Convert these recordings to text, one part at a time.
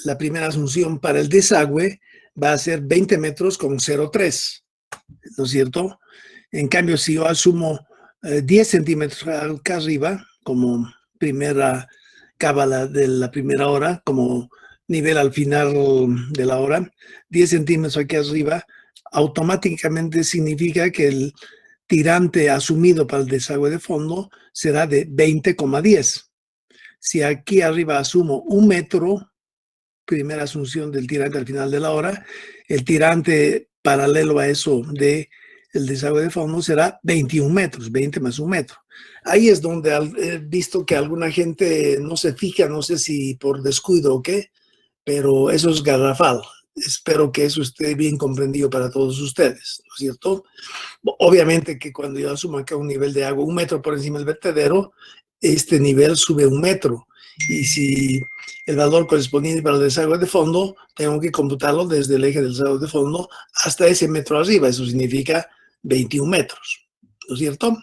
la primera asunción para el desagüe va a ser 20 metros con 0,3, ¿no es cierto? En cambio, si yo asumo 10 centímetros acá arriba, como primera cábala de la primera hora, como nivel al final de la hora, 10 centímetros aquí arriba, automáticamente significa que el tirante asumido para el desagüe de fondo será de 20,10. Si aquí arriba asumo 1 metro, primera asunción del tirante al final de la hora, el tirante paralelo a eso de el desagüe de fondo será 21 metros, 20 más 1 metro. Ahí es donde he visto que alguna gente no se fija, no sé si por descuido o qué, pero eso es garrafal. Espero que eso esté bien comprendido para todos ustedes, ¿no es cierto? Obviamente que cuando yo asumo acá un nivel de agua 1 metro por encima del vertedero, este nivel sube 1 metro. Y si el valor correspondiente para el desagüe de fondo, tengo que computarlo desde el eje del desagüe de fondo hasta ese metro arriba. Eso significa 21 metros, ¿no es cierto?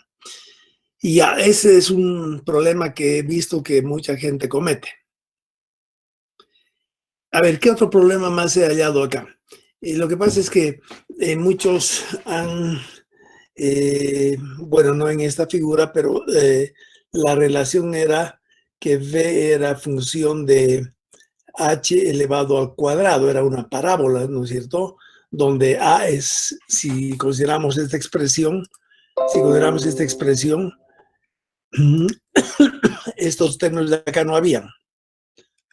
Y ya, ese es un problema que he visto que mucha gente comete. A ver, ¿qué otro problema más he hallado acá? Lo que pasa es que muchos han, bueno, no en esta figura, pero la relación era que V era función de h elevado al cuadrado, era una parábola, ¿no es cierto? Donde a es, si consideramos esta expresión, estos términos de acá no habían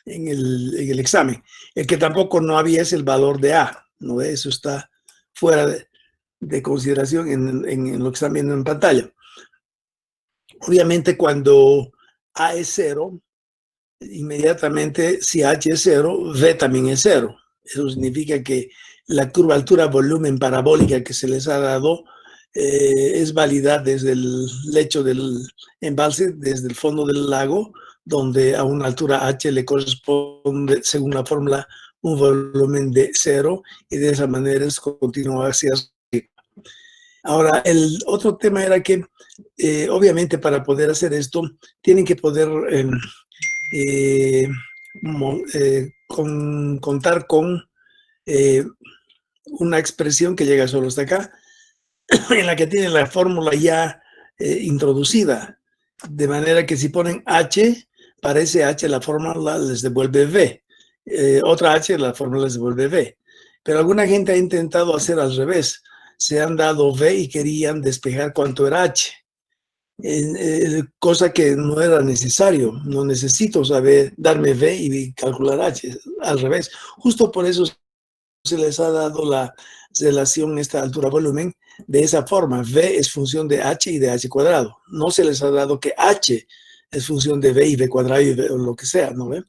en el examen. El que tampoco no había es el valor de a, ¿no? Eso está fuera de consideración en lo que están viendo en pantalla. Obviamente cuando a es 0, inmediatamente si h es 0, v también es 0. Eso significa que la curva altura-volumen parabólica que se les ha dado es válida desde el lecho del embalse, desde el fondo del lago, donde a una altura h le corresponde, según la fórmula, un volumen de 0, y de esa manera es continuo hacia arriba. Ahora, el otro tema era que, obviamente, para poder hacer esto, tienen que poder contar con una expresión que llega solo hasta acá, en la que tienen la fórmula ya introducida, de manera que si ponen h, para ese h la fórmula les devuelve v, otra h la fórmula les devuelve v, pero alguna gente ha intentado hacer al revés, se han dado v y querían despejar cuánto era h, cosa que no era necesario, no necesito saber darme v y calcular h, al revés, justo por eso se les ha dado la relación esta altura-volumen de esa forma. V es función de h y de h cuadrado. No se les ha dado que h es función de v y v cuadrado y v, o lo que sea, ¿no ve?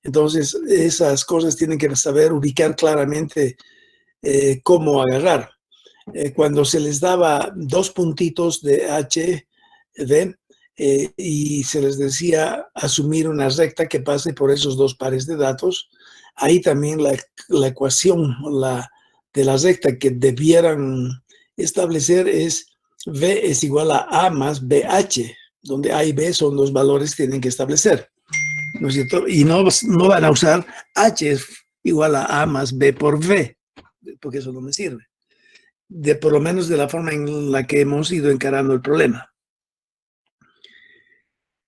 Entonces, esas cosas tienen que saber ubicar claramente cómo agarrar. Cuando se les daba 2 puntitos de h, v, y se les decía asumir una recta que pase por esos 2 pares de datos, ahí también la ecuación de la recta que debieran establecer es V es igual a más BH, donde A y B son los valores que tienen que establecer, ¿no es cierto? Y no van a usar H es igual a más B por V, porque eso no me sirve. Por lo menos de la forma en la que hemos ido encarando el problema.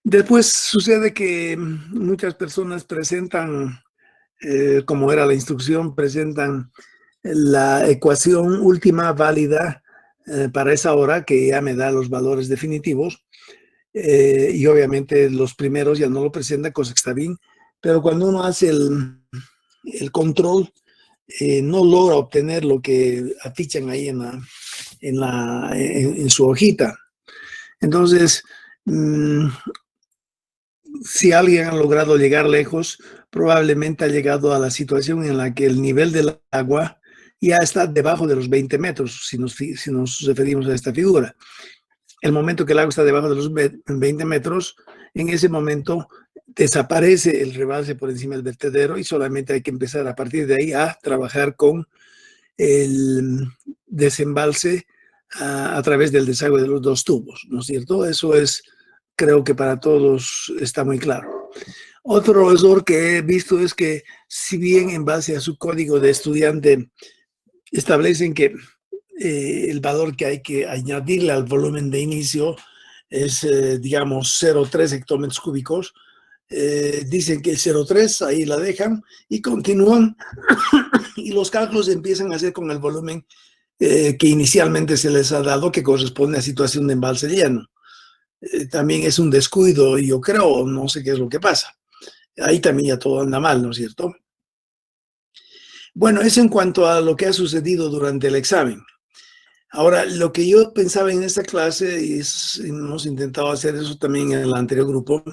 Después sucede que muchas personas presentan, como era la instrucción, presentan la ecuación última válida para esa hora, que ya me da los valores definitivos, y obviamente los primeros ya no lo presentan, cosa que está bien, pero cuando uno hace el control, no logra obtener lo que afichan ahí en su hojita. Entonces, si alguien ha logrado llegar lejos, probablemente ha llegado a la situación en la que el nivel del agua ya está debajo de los 20 metros, si nos referimos a esta figura. El momento que el agua está debajo de los 20 metros, en ese momento desaparece el rebalse por encima del vertedero y solamente hay que empezar a partir de ahí a trabajar con el desembalse a través del desagüe de los 2 tubos, ¿no es cierto? Eso es, creo que para todos está muy claro. Otro error que he visto es que si bien en base a su código de estudiante establecen que el valor que hay que añadirle al volumen de inicio es, digamos, 0,3 hectómetros cúbicos, dicen que el 0,3 ahí la dejan y continúan y los cálculos empiezan a hacer con el volumen que inicialmente se les ha dado, que corresponde a situación de embalse lleno. También es un descuido, yo creo, no sé qué es lo que pasa. Ahí también ya todo anda mal, ¿no es cierto? Bueno, eso en cuanto a lo que ha sucedido durante el examen. Ahora, lo que yo pensaba en esta clase, y hemos intentado hacer eso también en el anterior grupo,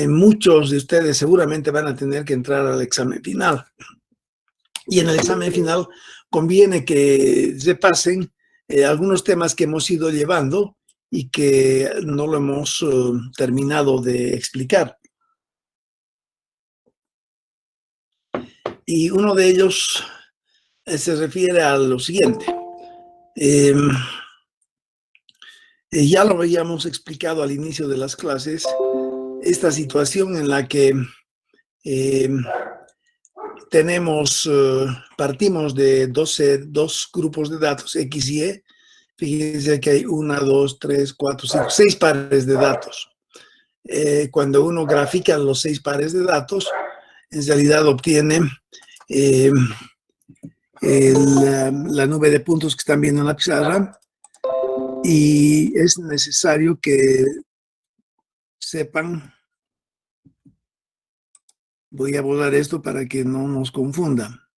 muchos de ustedes seguramente van a tener que entrar al examen final. Y en el examen final conviene que se pasen algunos temas que hemos ido llevando y que no lo hemos terminado de explicar. Y uno de ellos se refiere a lo siguiente. Ya lo habíamos explicado al inicio de las clases, esta situación en la que partimos de dos grupos de datos, X y Y. Fíjense que hay 1, 2, 3, 4, 5, 6 pares de datos. Cuando uno grafica los 6 pares de datos, en realidad obtiene la nube de puntos que están viendo en la pizarra, y es necesario que sepan, voy a borrar esto para que no nos confunda.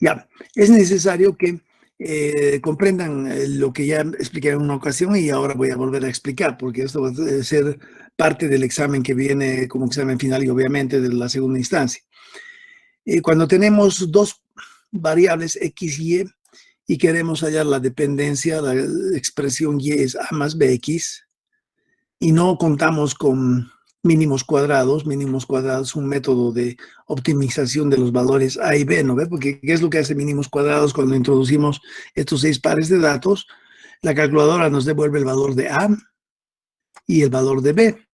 Ya, es necesario que comprendan lo que ya expliqué en una ocasión y ahora voy a volver a explicar, porque esto va a ser parte del examen que viene como examen final y obviamente de la segunda instancia. Cuando tenemos dos variables X y Y queremos hallar la dependencia, la expresión Y es A más BX, y no contamos con mínimos cuadrados. Mínimos cuadrados es un método de optimización de los valores A y B, ¿no ve? Porque ¿qué es lo que hace mínimos cuadrados cuando introducimos estos 6 pares de datos? La calculadora nos devuelve el valor de A y el valor de B.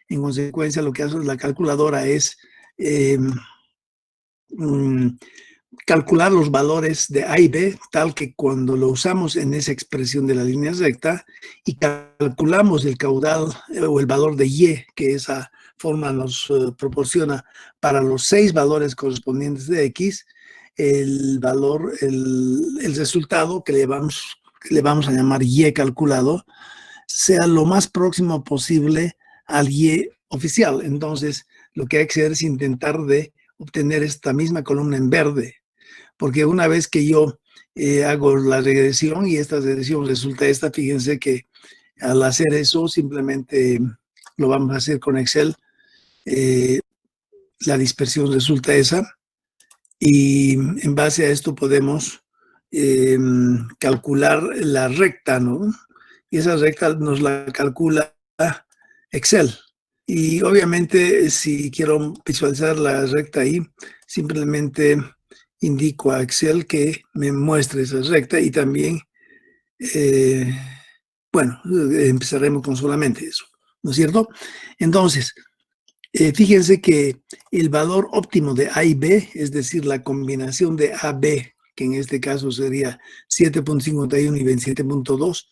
En consecuencia, lo que hace la calculadora es calcular los valores de A y B, tal que cuando lo usamos en esa expresión de la línea recta y calculamos el caudal o el valor de Y, que esa forma nos proporciona para los 6 valores correspondientes de X, el resultado que le vamos a llamar Y calculado, sea lo más próximo posible al Y oficial. Entonces, lo que hay que hacer es intentar de obtener esta misma columna en verde, porque una vez que yo hago la regresión y esta regresión resulta esta, fíjense que al hacer eso simplemente lo vamos a hacer con Excel, la dispersión resulta esa, y en base a esto podemos calcular la recta, ¿no? Y esa recta nos la calcula Excel. Y obviamente si quiero visualizar la recta ahí, simplemente indico a Excel que me muestre esa recta y también, bueno, empezaremos con solamente eso, ¿no es cierto? Entonces, fíjense que el valor óptimo de A y B, es decir, la combinación de A-B, que en este caso sería 7.51 y 27.2,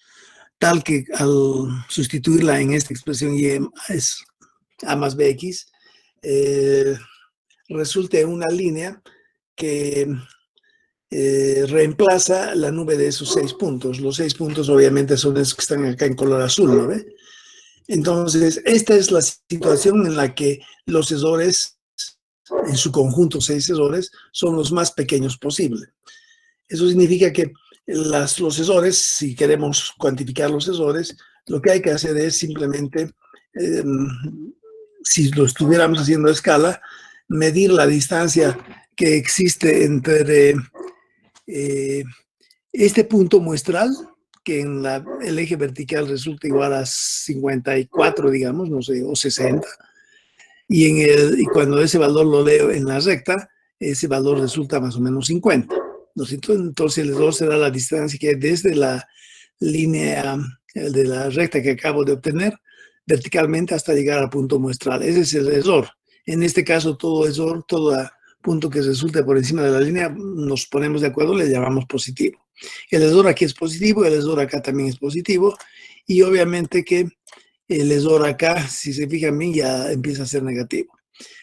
tal que al sustituirla en esta expresión Y es A más BX, resulta una línea que reemplaza la nube de esos 6 puntos. Los 6 puntos obviamente son esos que están acá en color azul, ¿no ve? Entonces, esta es la situación en la que los errores, en su conjunto 6 errores, son los más pequeños posible. Eso significa que los errores, si queremos cuantificar los errores, lo que hay que hacer es simplemente, si lo estuviéramos haciendo a escala, medir la distancia que existe entre este punto muestral, que en el eje vertical resulta igual a 54, digamos, no sé, o 60, y cuando ese valor lo leo en la recta, ese valor resulta más o menos 50. ¿No es cierto? Entonces el error será la distancia que desde la línea de la recta que acabo de obtener verticalmente hasta llegar al punto muestral. Ese es el error. En este caso, todo eso, todo punto que resulte por encima de la línea, nos ponemos de acuerdo, le llamamos positivo. El error aquí es positivo, el error acá también es positivo, y obviamente que el error acá, si se fijan bien, ya empieza a ser negativo.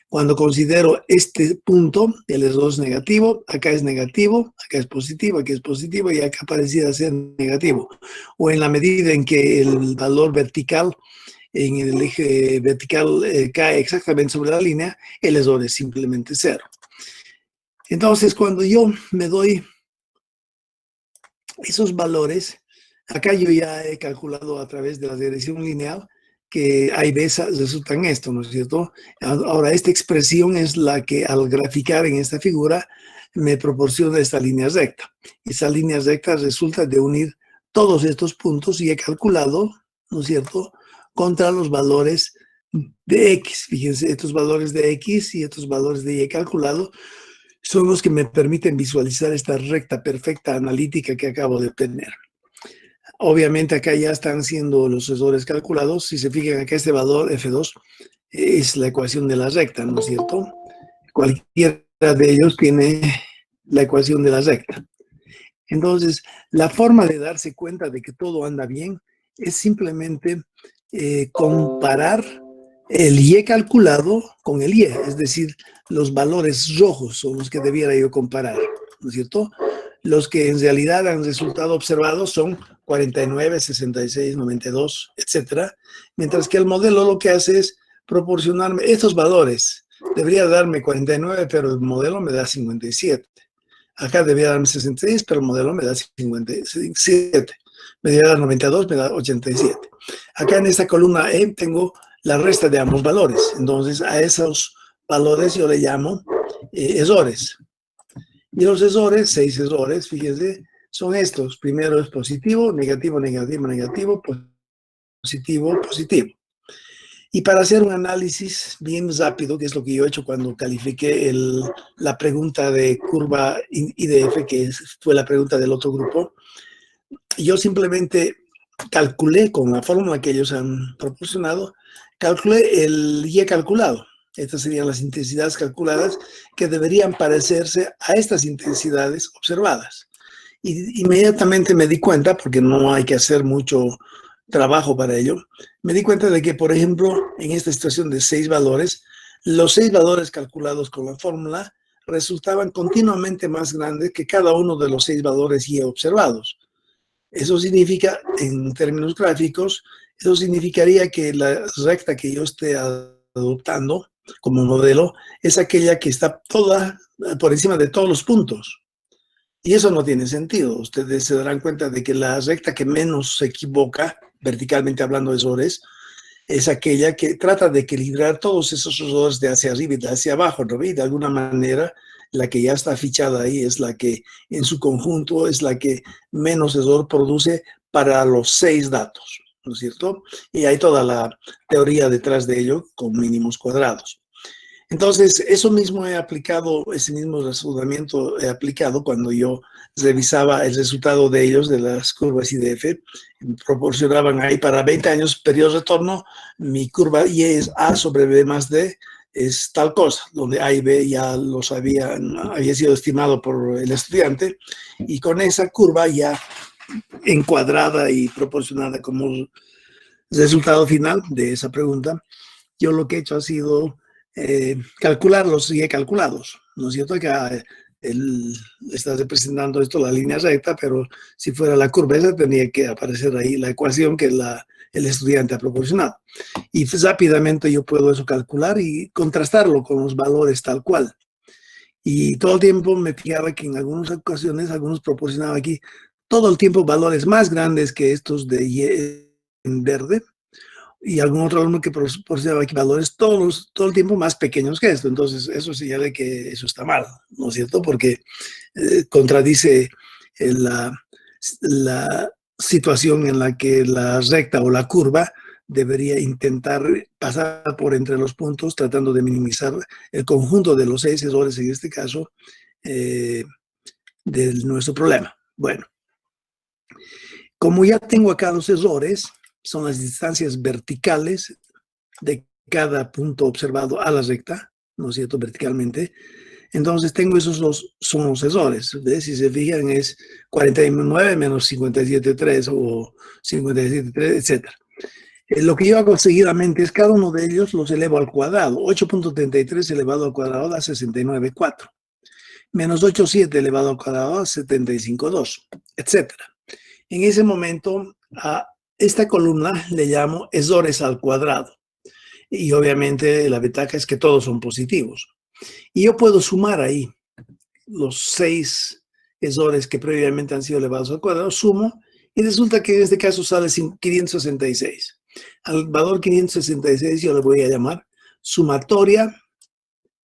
Cuando considero este punto, el error es negativo, acá es positivo, aquí es positivo y acá pareciera ser negativo. O en la medida en que el valor vertical en el eje vertical cae exactamente sobre la línea, el error es simplemente cero. Entonces, cuando yo me doy esos valores, acá yo ya he calculado a través de la regresión lineal que A y B resultan esto, ¿no es cierto? Ahora, esta expresión es la que al graficar en esta figura me proporciona esta línea recta. Esa línea recta resulta de unir todos estos puntos y he calculado, ¿no es cierto?, contra los valores de X. Fíjense, estos valores de X y estos valores de Y he calculado son los que me permiten visualizar esta recta perfecta analítica que acabo de obtener. Obviamente acá ya están siendo los errores calculados. Si se fijan acá, este valor F2 es la ecuación de la recta, ¿no es cierto? Cualquiera de ellos tiene la ecuación de la recta. Entonces, la forma de darse cuenta de que todo anda bien es simplemente comparar el Y calculado con el Y, es decir, los valores rojos son los que debiera yo comparar, ¿no es cierto? Los que en realidad han resultado observados son 49, 66, 92, etcétera, mientras que el modelo lo que hace es proporcionarme estos valores. Debería darme 49, pero el modelo me da 57. Acá debería darme 66, pero el modelo me da 57. Me debería dar 92, me da 87. Acá en esta columna E tengo la resta de ambos valores. Entonces, a esos valores yo le llamo errores. Y los errores, 6 errores, fíjense, son estos. Primero es positivo, negativo, negativo, negativo, positivo, positivo. Y para hacer un análisis bien rápido, que es lo que yo he hecho cuando califiqué la pregunta de curva IDF, que fue la pregunta del otro grupo, yo simplemente calculé con la fórmula que ellos han proporcionado, calculé el Y calculado. Estas serían las intensidades calculadas que deberían parecerse a estas intensidades observadas. Y inmediatamente me di cuenta, porque no hay que hacer mucho trabajo para ello, me di cuenta de que, por ejemplo, en esta situación de 6 valores, los 6 valores calculados con la fórmula resultaban continuamente más grandes que cada uno de los 6 valores Y observados. Eso significa, en términos gráficos, eso significaría que la recta que yo esté adoptando como modelo es aquella que está toda por encima de todos los puntos. Y eso no tiene sentido. Ustedes se darán cuenta de que la recta que menos se equivoca, verticalmente hablando de errores, es aquella que trata de equilibrar todos esos errores de hacia arriba y de hacia abajo, ¿no? Y de alguna manera, la que ya está fichada ahí es la que, en su conjunto, es la que menos error produce para los 6 datos, ¿no es cierto? Y hay toda la teoría detrás de ello con mínimos cuadrados. Entonces, eso mismo he aplicado, ese mismo razonamiento he aplicado cuando yo revisaba el resultado de ellos, de las curvas IDF. Proporcionaban ahí para 20 años periodo de retorno, mi curva Y es A sobre B más D, es tal cosa, donde A y B ya los había sido estimado por el estudiante, y con esa curva ya encuadrada y proporcionada como resultado final de esa pregunta, yo lo que he hecho ha sido calcular los Y calculados, ¿no es cierto? Acá está representando esto la línea recta, pero si fuera la curva esa tendría que aparecer ahí la ecuación que el estudiante ha proporcionado. Y pues, rápidamente yo puedo eso calcular y contrastarlo con los valores tal cual. Y todo el tiempo me fijaba que en algunas ocasiones, algunos proporcionaban aquí todo el tiempo valores más grandes que estos de Y en verde, y algún otro alumno que proporcionaba aquí valores todo el tiempo más pequeños que esto. Entonces, eso señala que eso está mal, ¿no es cierto? Porque contradice la situación en la que la recta o la curva debería intentar pasar por entre los puntos tratando de minimizar el conjunto de los 6 errores, en este caso, de nuestro problema. Bueno, como ya tengo acá los errores, son las distancias verticales de cada punto observado a la recta. ¿no es cierto?, verticalmente. Entonces tengo esos dos, son los errores. ¿Ves? Si se fijan es 49 menos 57,3 o 57,3, etc. Lo que yo hago seguidamente es cada uno de ellos los elevo al cuadrado. 8.33 elevado al cuadrado da 69,4. Menos 8,7 elevado al cuadrado da 75,2, etc. En ese momento a esta columna le llamo errores al cuadrado. Y obviamente la ventaja es que todos son positivos. Y yo puedo sumar ahí los 6 errores que previamente han sido elevados al cuadrado, sumo, y resulta que en este caso sale 566. Al valor 566 yo le voy a llamar sumatoria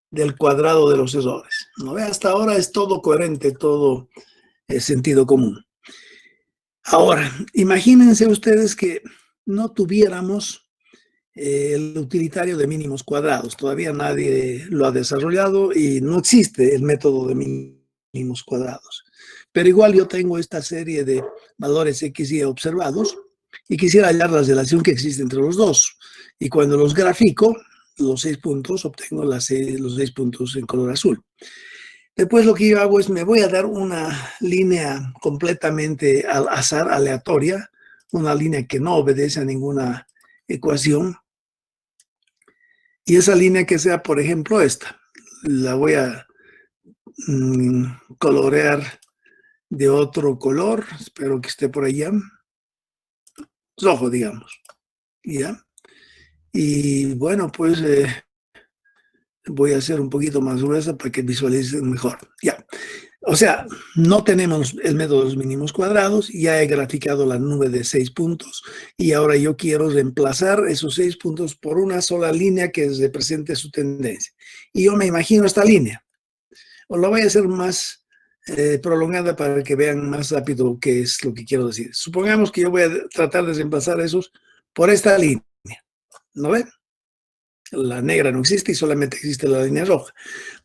del cuadrado de los errores. ¿No ve? Hasta ahora es todo coherente, todo sentido común. Ahora, imagínense ustedes que no tuviéramos el utilitario de mínimos cuadrados. Todavía nadie lo ha desarrollado y no existe el método de mínimos cuadrados. Pero igual yo tengo esta serie de valores X y Y observados y quisiera hallar la relación que existe entre los dos. Y cuando los grafico, los 6 puntos, obtengo los 6 puntos en color azul. Después lo que yo hago es me voy a dar una línea completamente al azar, aleatoria, una línea que no obedece a ninguna ecuación. Y esa línea que sea, por ejemplo, esta, la voy a colorear de otro color, espero que esté por allá, rojo, digamos, ¿ya? Y bueno, pues voy a hacer un poquito más gruesa para que visualicen mejor, ya. O sea, no tenemos el método de los mínimos cuadrados, ya he graficado la nube de 6 puntos y ahora yo quiero reemplazar esos 6 puntos por una sola línea que represente su tendencia. Y yo me imagino esta línea. O la voy a hacer más prolongada para que vean más rápido qué es lo que quiero decir. Supongamos que yo voy a tratar de reemplazar esos por esta línea. ¿No ven? La negra no existe y solamente existe la línea roja.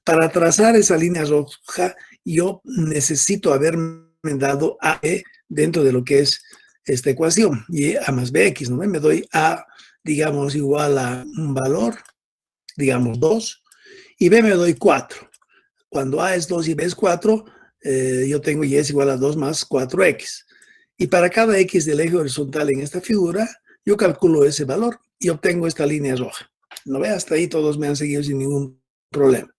Para trazar esa línea roja, yo necesito haberme dado AB dentro de lo que es esta ecuación, y A más BX, ¿no? Me doy A, digamos, igual a un valor, digamos 2, y B me doy 4. Cuando A es 2 y B es 4, yo tengo Y es igual a 2 más 4X. Y para cada X del eje horizontal en esta figura, yo calculo ese valor y obtengo esta línea roja. ¿No ve? Hasta ahí todos me han seguido sin ningún problema.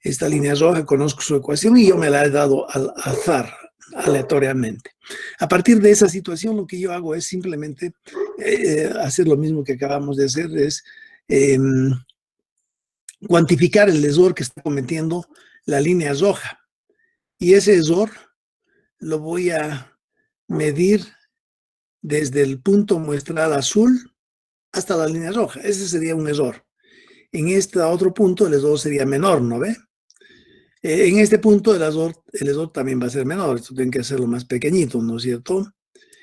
Esta línea roja, conozco su ecuación y yo me la he dado al azar, aleatoriamente. A partir de esa situación, lo que yo hago es simplemente hacer lo mismo que acabamos de hacer, es cuantificar el error que está cometiendo la línea roja. Y ese error lo voy a medir desde el punto muestral azul hasta la línea roja. Ese sería un error. En este otro punto el error sería menor, ¿no ve? En este punto el error también va a ser menor. Esto tiene que hacerlo más pequeñito, ¿no es cierto?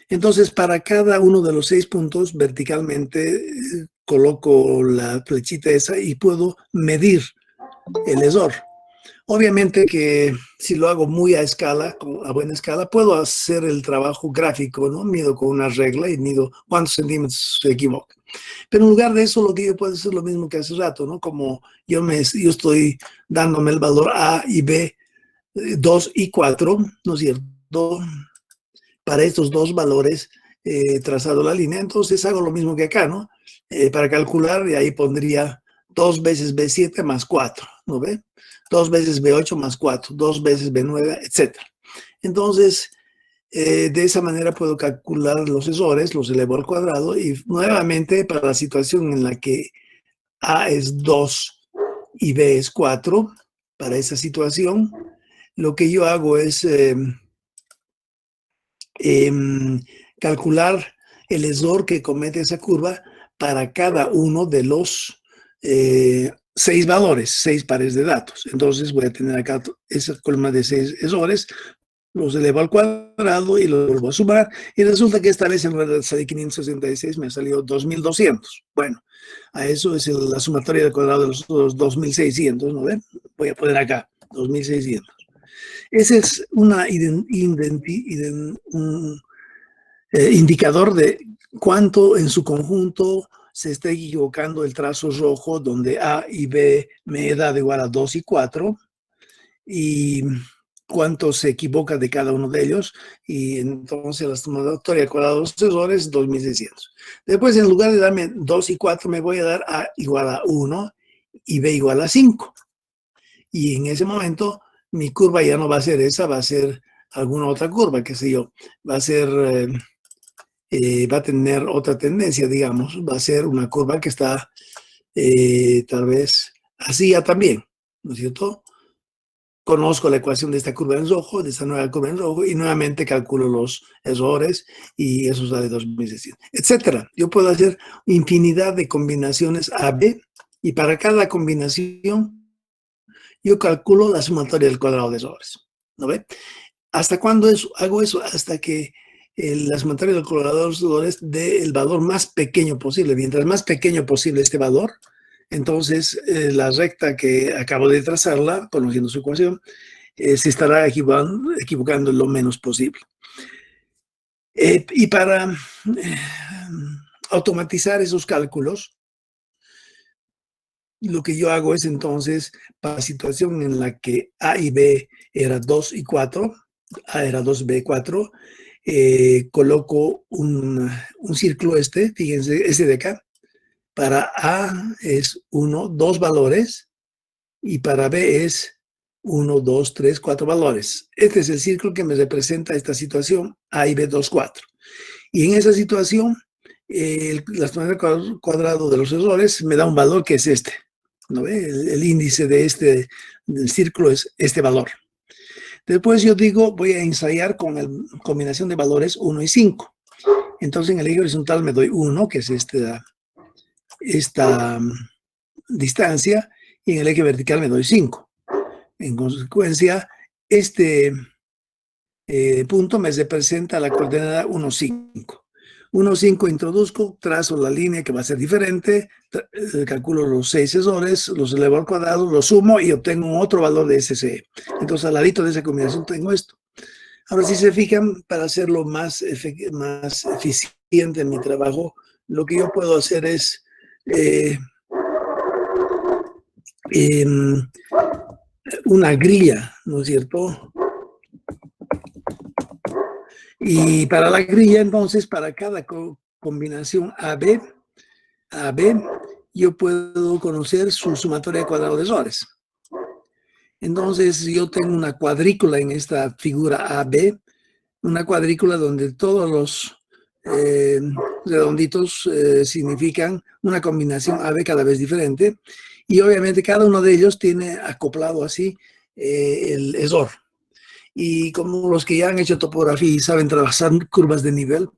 Entonces, para cada uno de los 6 puntos, verticalmente coloco la flechita esa y puedo medir el error. Obviamente que si lo hago muy a escala, a buena escala, puedo hacer el trabajo gráfico, ¿no? Mido con una regla y mido cuántos centímetros se equivoca. Pero en lugar de eso, lo que yo puedo hacer es lo mismo que hace rato, ¿no? Como yo estoy dándome el valor A y B, 2 y 4, ¿no es cierto? Para estos dos valores trazado la línea, entonces hago lo mismo que acá, ¿no? Para calcular, y ahí pondría 2 veces B7 más 4, ¿no ve? 2 veces B8 más 4, 2 veces B9, etc. Entonces, de esa manera puedo calcular los errores, los elevo al cuadrado y nuevamente para la situación en la que A es 2 y B es 4, para esa situación, lo que yo hago es calcular el error que comete esa curva para cada uno de los 6 valores, 6 pares de datos. Entonces voy a tener acá esa columna de 6 errores, los elevo al cuadrado y los vuelvo a sumar, y resulta que esta vez en lugar de salir 566 me salió 2200. Bueno, a eso es la sumatoria del cuadrado de los 2600, ¿no ven? Voy a poner acá 2600. Ese es un indicador de cuánto en su conjunto se está equivocando el trazo rojo donde A y B me he dado igual a 2 y 4 y cuánto se equivoca de cada uno de ellos, y entonces la sumatoria cuadrada de los errores es 2600. Después, en lugar de darme 2 y 4, me voy a dar A igual a 1 y B igual a 5. Y en ese momento mi curva ya no va a ser esa, va a ser alguna otra curva, qué sé yo, va a ser, va a tener otra tendencia, digamos, va a ser una curva que está tal vez así ya también, ¿no es cierto? Conozco la ecuación de esta curva en rojo, de esta nueva curva en rojo, y nuevamente calculo los errores y eso sale 2600, etcétera. Yo puedo hacer infinidad de combinaciones A-B y para cada combinación yo calculo la sumatoria del cuadrado de errores. ¿No ve? ¿Hasta cuándo hago eso? Hasta que la sumatoria del cuadrado de errores dé el valor más pequeño posible. Mientras más pequeño posible este valor, entonces la recta que acabo de trazarla, conociendo su ecuación, se estará equivocando lo menos posible. Y para automatizar esos cálculos, lo que yo hago es entonces, para la situación en la que A y B era 2 y 4, A era 2, B 4, coloco un círculo fíjense, este de acá. Para A es 1, 2 valores, y para B es 1, 2, 3, 4 valores. Este es el círculo que me representa esta situación, A y B 2, 4. Y en esa situación, la sumatoria cuadrado de los errores me da un valor que es este. ¿No ve? El índice de del círculo es este valor. Después yo digo, voy a ensayar con la combinación de valores 1 y 5. Entonces en el eje horizontal me doy 1, que es esta distancia, y en el eje vertical me doy 5. En consecuencia, este punto me representa la coordenada 1, 5. 1, 5 introduzco, trazo la línea que va a ser diferente, calculo los 6 errores, los elevo al cuadrado, los sumo y obtengo otro valor de SCE. Entonces, al ladito de esa combinación tengo esto. Ahora, si se fijan, para hacerlo más eficiente en mi trabajo, lo que yo puedo hacer es una grilla, ¿no es cierto? Y para la grilla, entonces, para cada combinación AB, yo puedo conocer su sumatoria de cuadrado de errores. Entonces, yo tengo una cuadrícula en esta figura AB, una cuadrícula donde todos los redonditos significan una combinación AB cada vez diferente, y obviamente cada uno de ellos tiene acoplado así el error. Y como los que ya han hecho topografía y saben trabajar curvas de nivel,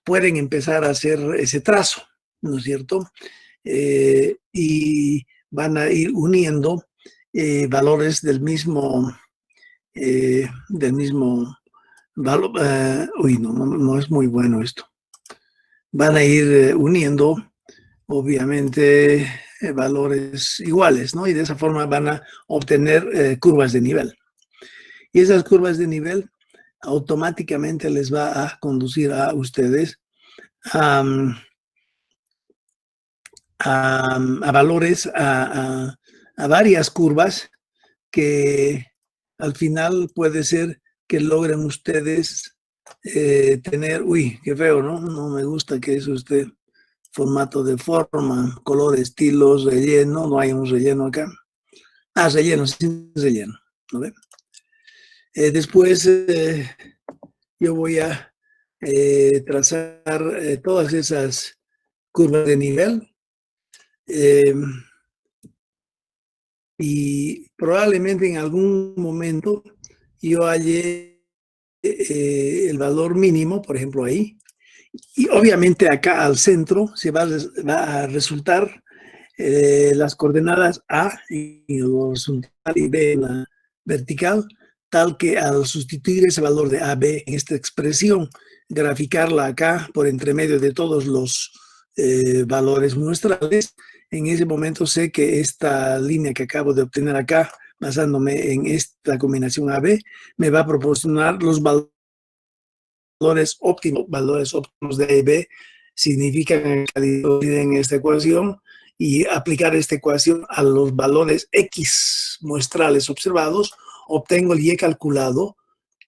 pueden empezar a hacer ese trazo, ¿no es cierto? Y van a ir uniendo valores del mismo valor. Uy, no es muy bueno esto. Van a ir uniendo, obviamente, valores iguales, ¿no? Y de esa forma van a obtener curvas de nivel. Y esas curvas de nivel automáticamente les va a conducir a ustedes a valores, a varias curvas que al final puede ser que logren ustedes tener, uy, qué feo, ¿no? No me gusta que eso esté formato de forma, color, estilos, relleno, no hay un relleno acá. Ah, relleno, sin relleno, ¿no ven? Después yo voy a trazar todas esas curvas de nivel y probablemente en algún momento yo halle el valor mínimo, por ejemplo ahí, y obviamente acá al centro se va a resultar las coordenadas A en el horizontal y B en la vertical, tal que al sustituir ese valor de AB en esta expresión, graficarla acá por entre medio de todos los valores muestrales, en ese momento sé que esta línea que acabo de obtener acá, basándome en esta combinación AB, me va a proporcionar los valores óptimos de A y B significa en esta ecuación y aplicar esta ecuación a los valores X muestrales observados, obtengo el Y calculado,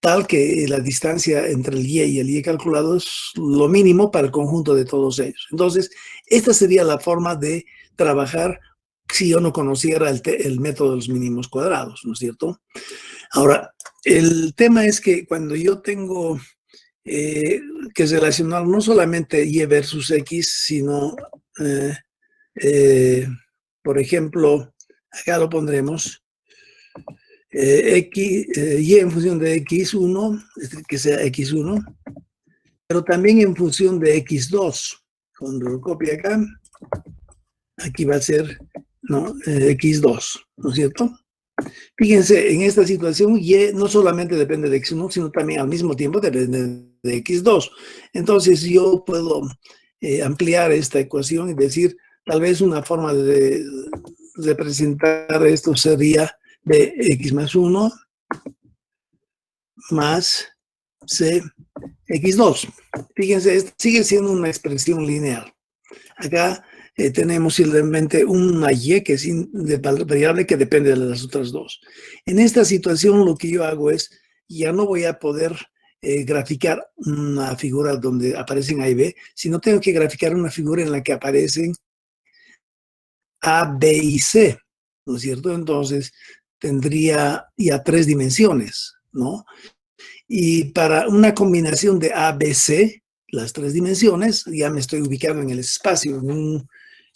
tal que la distancia entre el y el Y calculado es lo mínimo para el conjunto de todos ellos. Entonces, esta sería la forma de trabajar si yo no conociera el método de los mínimos cuadrados, ¿no es cierto? Ahora, el tema es que cuando yo tengo que relacionar no solamente Y versus X, sino, por ejemplo, acá lo pondremos, Y en función de X1, que sea X1, pero también en función de X2. Cuando lo copie acá, aquí va a ser X2, ¿no es cierto? Fíjense, en esta situación Y no solamente depende de X1, sino también al mismo tiempo depende de X2. Entonces yo puedo ampliar esta ecuación y decir, tal vez una forma de representar esto sería de X más 1 más C X2. Fíjense, sigue siendo una expresión lineal. Acá tenemos simplemente una Y que es variable que depende de las otras dos. En esta situación lo que yo hago es, ya no voy a poder graficar una figura donde aparecen A y B, sino tengo que graficar una figura en la que aparecen A, B y C, ¿no es cierto? Entonces tendría ya 3 dimensiones, ¿no? Y para una combinación de A, B, C, las 3 dimensiones, ya me estoy ubicando en el espacio,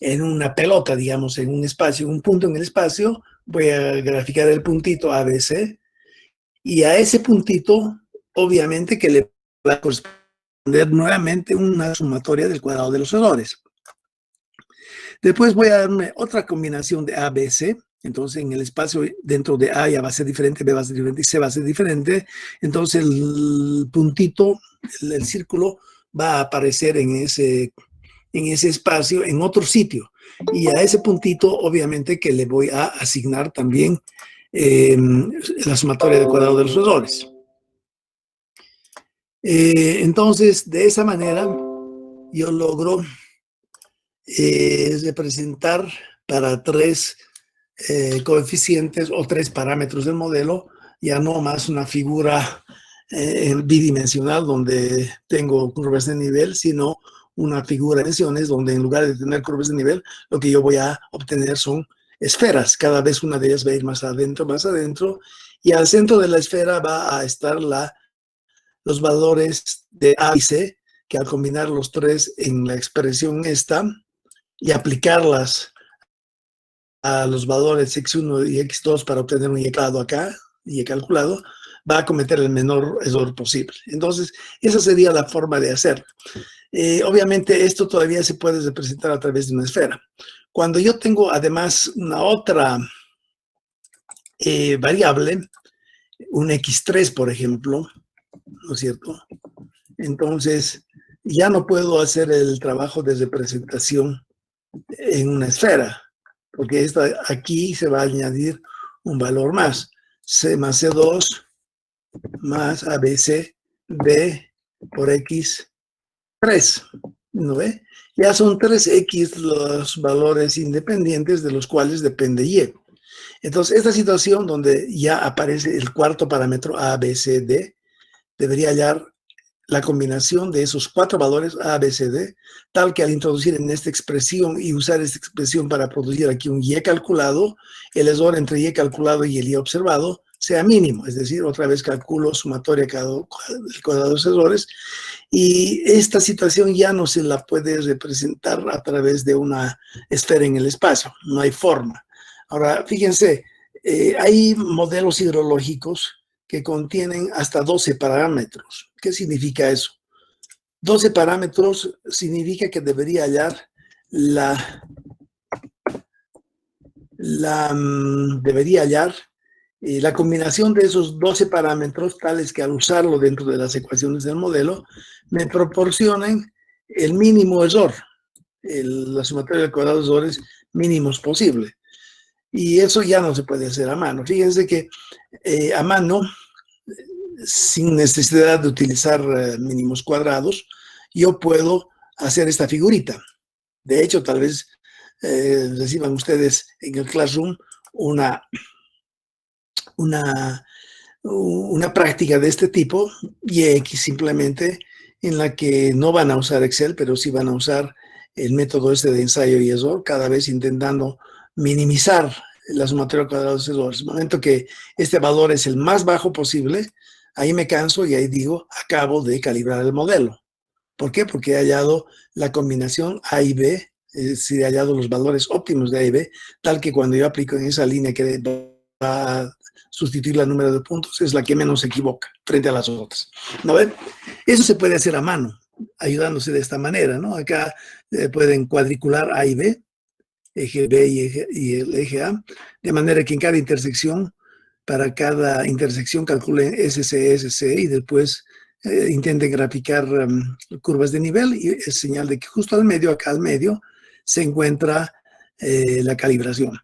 en una pelota, digamos, en un espacio, un punto en el espacio, voy a graficar el puntito ABC, y a ese puntito, obviamente que le va a corresponder nuevamente una sumatoria del cuadrado de los errores. Después voy a darme otra combinación de ABC, entonces en el espacio dentro de A ya va a ser diferente, B va a ser diferente y C va a ser diferente, entonces el puntito, el círculo va a aparecer en ese espacio, en otro sitio. Y a ese puntito, obviamente, que le voy a asignar también la sumatoria del cuadrado de los errores. Entonces, de esa manera, yo logro representar para 3 coeficientes o 3 parámetros del modelo, ya no más una figura bidimensional donde tengo curvas de nivel, sino una figura de dimensiones donde en lugar de tener curvas de nivel, lo que yo voy a obtener son esferas. Cada vez una de ellas va a ir más adentro, y al centro de la esfera va a estar los valores de A y C, que al combinar los 3 en la expresión esta y aplicarlas a los valores X1 y X2 para obtener un Y acá, Y calculado, va a cometer el menor error posible. Entonces, esa sería la forma de hacerlo. Obviamente, esto todavía se puede representar a través de una esfera. Cuando yo tengo además una otra variable, un X3, por ejemplo, ¿no es cierto? Entonces, ya no puedo hacer el trabajo de representación en una esfera, porque aquí se va a añadir un valor más, C más C2 más ABC B por X3, ¿no ve? Ya son 3X los valores independientes de los cuales depende Y. Entonces, esta situación donde ya aparece el cuarto parámetro A, B, C, D, debería hallar la combinación de esos 4 valores A, B, C, D, tal que al introducir en esta expresión y usar esta expresión para producir aquí un Y calculado, el error entre Y calculado y el Y observado sea mínimo, es decir, otra vez calculo sumatoria del cuadrado de los errores, y esta situación ya no se la puede representar a través de una esfera en el espacio, no hay forma. Ahora, fíjense, hay modelos hidrológicos que contienen hasta 12 parámetros. ¿Qué significa eso? 12 parámetros significa que debería hallar la combinación de esos 12 parámetros, tales que al usarlo dentro de las ecuaciones del modelo, me proporcionen el mínimo error, la sumatoria del cuadrado de errores mínimos posible. Y eso ya no se puede hacer a mano. Fíjense que a mano, sin necesidad de utilizar mínimos cuadrados, yo puedo hacer esta figurita. De hecho, tal vez reciban ustedes en el Classroom una práctica de este tipo, y X simplemente, en la que no van a usar Excel, pero sí van a usar el método este de ensayo y error, cada vez intentando minimizar la sumatoria cuadrada de los errores. En el momento que este valor es el más bajo posible, ahí me canso y ahí digo, acabo de calibrar el modelo. ¿Por qué? Porque he hallado la combinación A y B, es decir, he hallado los valores óptimos de A y B, tal que cuando yo aplico en esa línea que va a sustituir el número de puntos, es la que menos se equivoca frente a las otras. ¿No ven? Eso se puede hacer a mano, ayudándose de esta manera, ¿no? Acá pueden cuadricular A y B, eje B y el eje A, de manera que en cada intersección, para cada intersección calculen SC, SC y después intenten graficar curvas de nivel, y es señal de que justo al medio, acá al medio, se encuentra la calibración.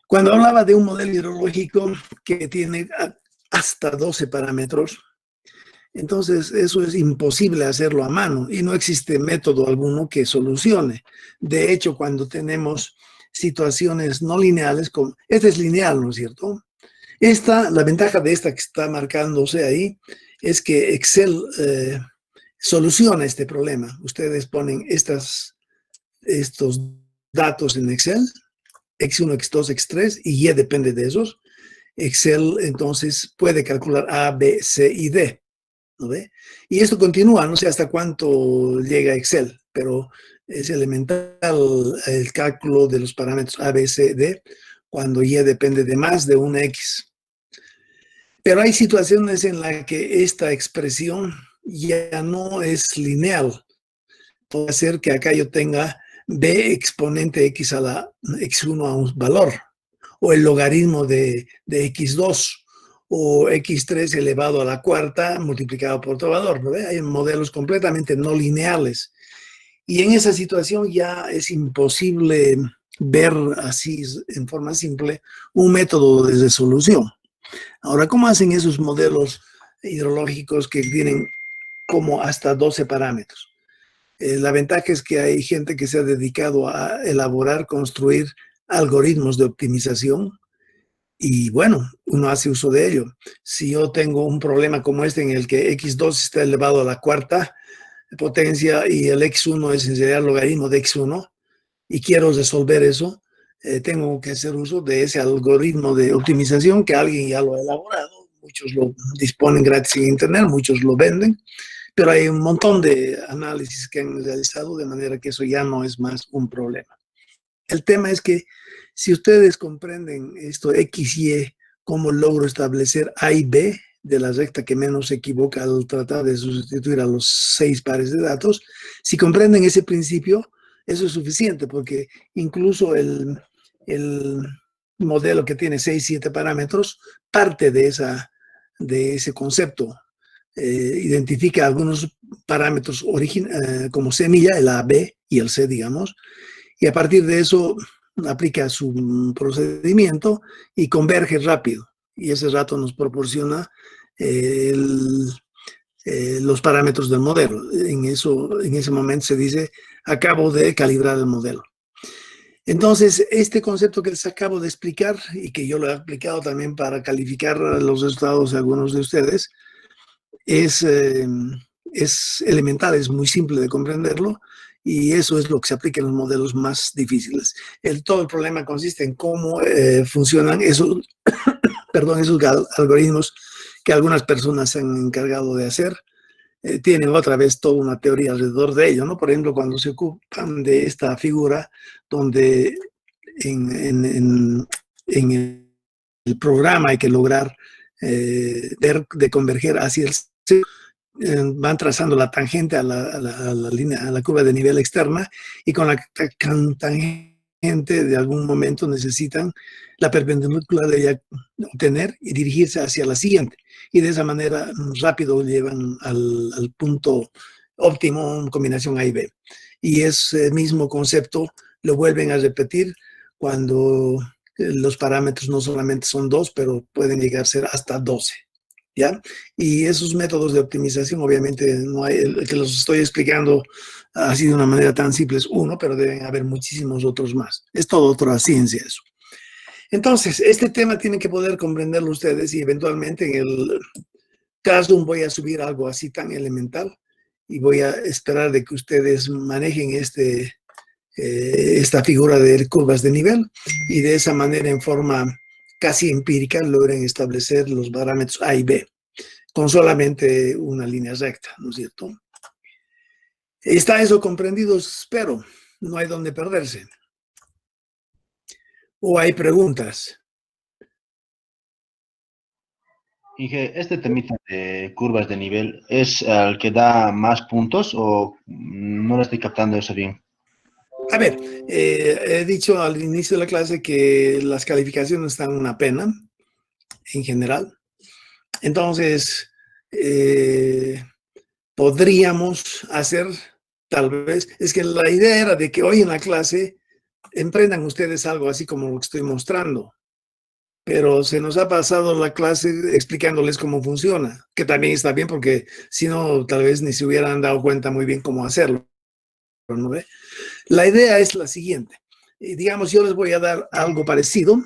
Cuando hablaba de un modelo hidrológico que tiene hasta 12 parámetros, entonces eso es imposible hacerlo a mano y no existe método alguno que solucione. De hecho, cuando tenemos situaciones no lineales, esta es lineal, ¿no es cierto? La ventaja de esta que está marcándose ahí es que Excel soluciona este problema. Ustedes ponen estos datos en Excel, X1, X2, X3, y Y depende de esos. Excel entonces puede calcular A, B, C y D. ¿No ve? Y esto continúa, no sé hasta cuánto llega Excel, pero es elemental el cálculo de los parámetros A, B, C, D, cuando Y depende de más de una X. Pero hay situaciones en las que esta expresión ya no es lineal. Puede ser que acá yo tenga B exponente X a la X1 a un valor, o el logaritmo de X2, o X3 elevado a la cuarta multiplicado por otro valor, ¿no? Hay modelos completamente no lineales. Y en esa situación ya es imposible ver así en forma simple un método de resolución. Ahora, ¿cómo hacen esos modelos hidrológicos que tienen como hasta 12 parámetros? La ventaja es que hay gente que se ha dedicado a elaborar, construir algoritmos de optimización, y bueno, uno hace uso de ello. Si yo tengo un problema como este en el que X2 está elevado a la cuarta potencia y el X1 es en realidad el logaritmo de X1 y quiero resolver eso, tengo que hacer uso de ese algoritmo de optimización que alguien ya lo ha elaborado. Muchos lo disponen gratis en Internet, muchos lo venden, pero hay un montón de análisis que han realizado, de manera que eso ya no es más un problema. El tema es que si ustedes comprenden esto X y Y, cómo logro establecer A y B de la recta que menos se equivoca al tratar de sustituir a los 6 pares de datos, si comprenden ese principio, eso es suficiente, porque incluso el modelo que tiene 6, 7 parámetros parte de ese concepto. Identifica algunos parámetros como semilla, el A, B y el C, digamos, y a partir de eso aplica su procedimiento y converge rápido. Y ese rato nos proporciona los parámetros del modelo. En ese momento se dice, acabo de calibrar el modelo. Entonces, este concepto que les acabo de explicar y que yo lo he aplicado también para calificar los resultados de algunos de ustedes, es elemental, es muy simple de comprenderlo, y eso es lo que se aplica en los modelos más difíciles. Todo el problema consiste en cómo funcionan esos algoritmos que algunas personas se han encargado de hacer. Tienen otra vez toda una teoría alrededor de ello, ¿no? Por ejemplo, cuando se ocupan de esta figura donde en el programa hay que lograr de converger hacia el centro, van trazando la tangente a la línea, a la curva de nivel externa, y con la tangente de algún momento necesitan la perpendicular de ella obtener y dirigirse hacia la siguiente, y de esa manera rápido llevan al punto óptimo en combinación A y B. Y ese mismo concepto lo vuelven a repetir cuando los parámetros no solamente son 2, pero pueden llegar a ser hasta 12. ¿ya? Y esos métodos de optimización, obviamente, no hay, el que los estoy explicando así de una manera tan simple es uno, pero deben haber muchísimos otros más. Es todo otra ciencia eso. Entonces, este tema tienen que poder comprenderlo ustedes y eventualmente en el Classroom voy a subir algo así tan elemental y voy a esperar de que ustedes manejen esta figura de curvas de nivel y de esa manera en forma casi empírica logren establecer los parámetros A y B con solamente una línea recta, ¿no es cierto? ¿Está eso comprendido? Espero. No hay donde perderse. ¿O hay preguntas? Inge, ¿este temita de curvas de nivel es el que da más puntos o no lo estoy captando eso bien? A ver, he dicho al inicio de la clase que las calificaciones están una pena en general. Entonces, podríamos hacer, tal vez, es que la idea era de que hoy en la clase emprendan ustedes algo así como lo que estoy mostrando, pero se nos ha pasado la clase explicándoles cómo funciona, que también está bien porque si no, tal vez ni se hubieran dado cuenta muy bien cómo hacerlo, ¿no ve? La idea es la siguiente. Digamos, yo les voy a dar algo parecido.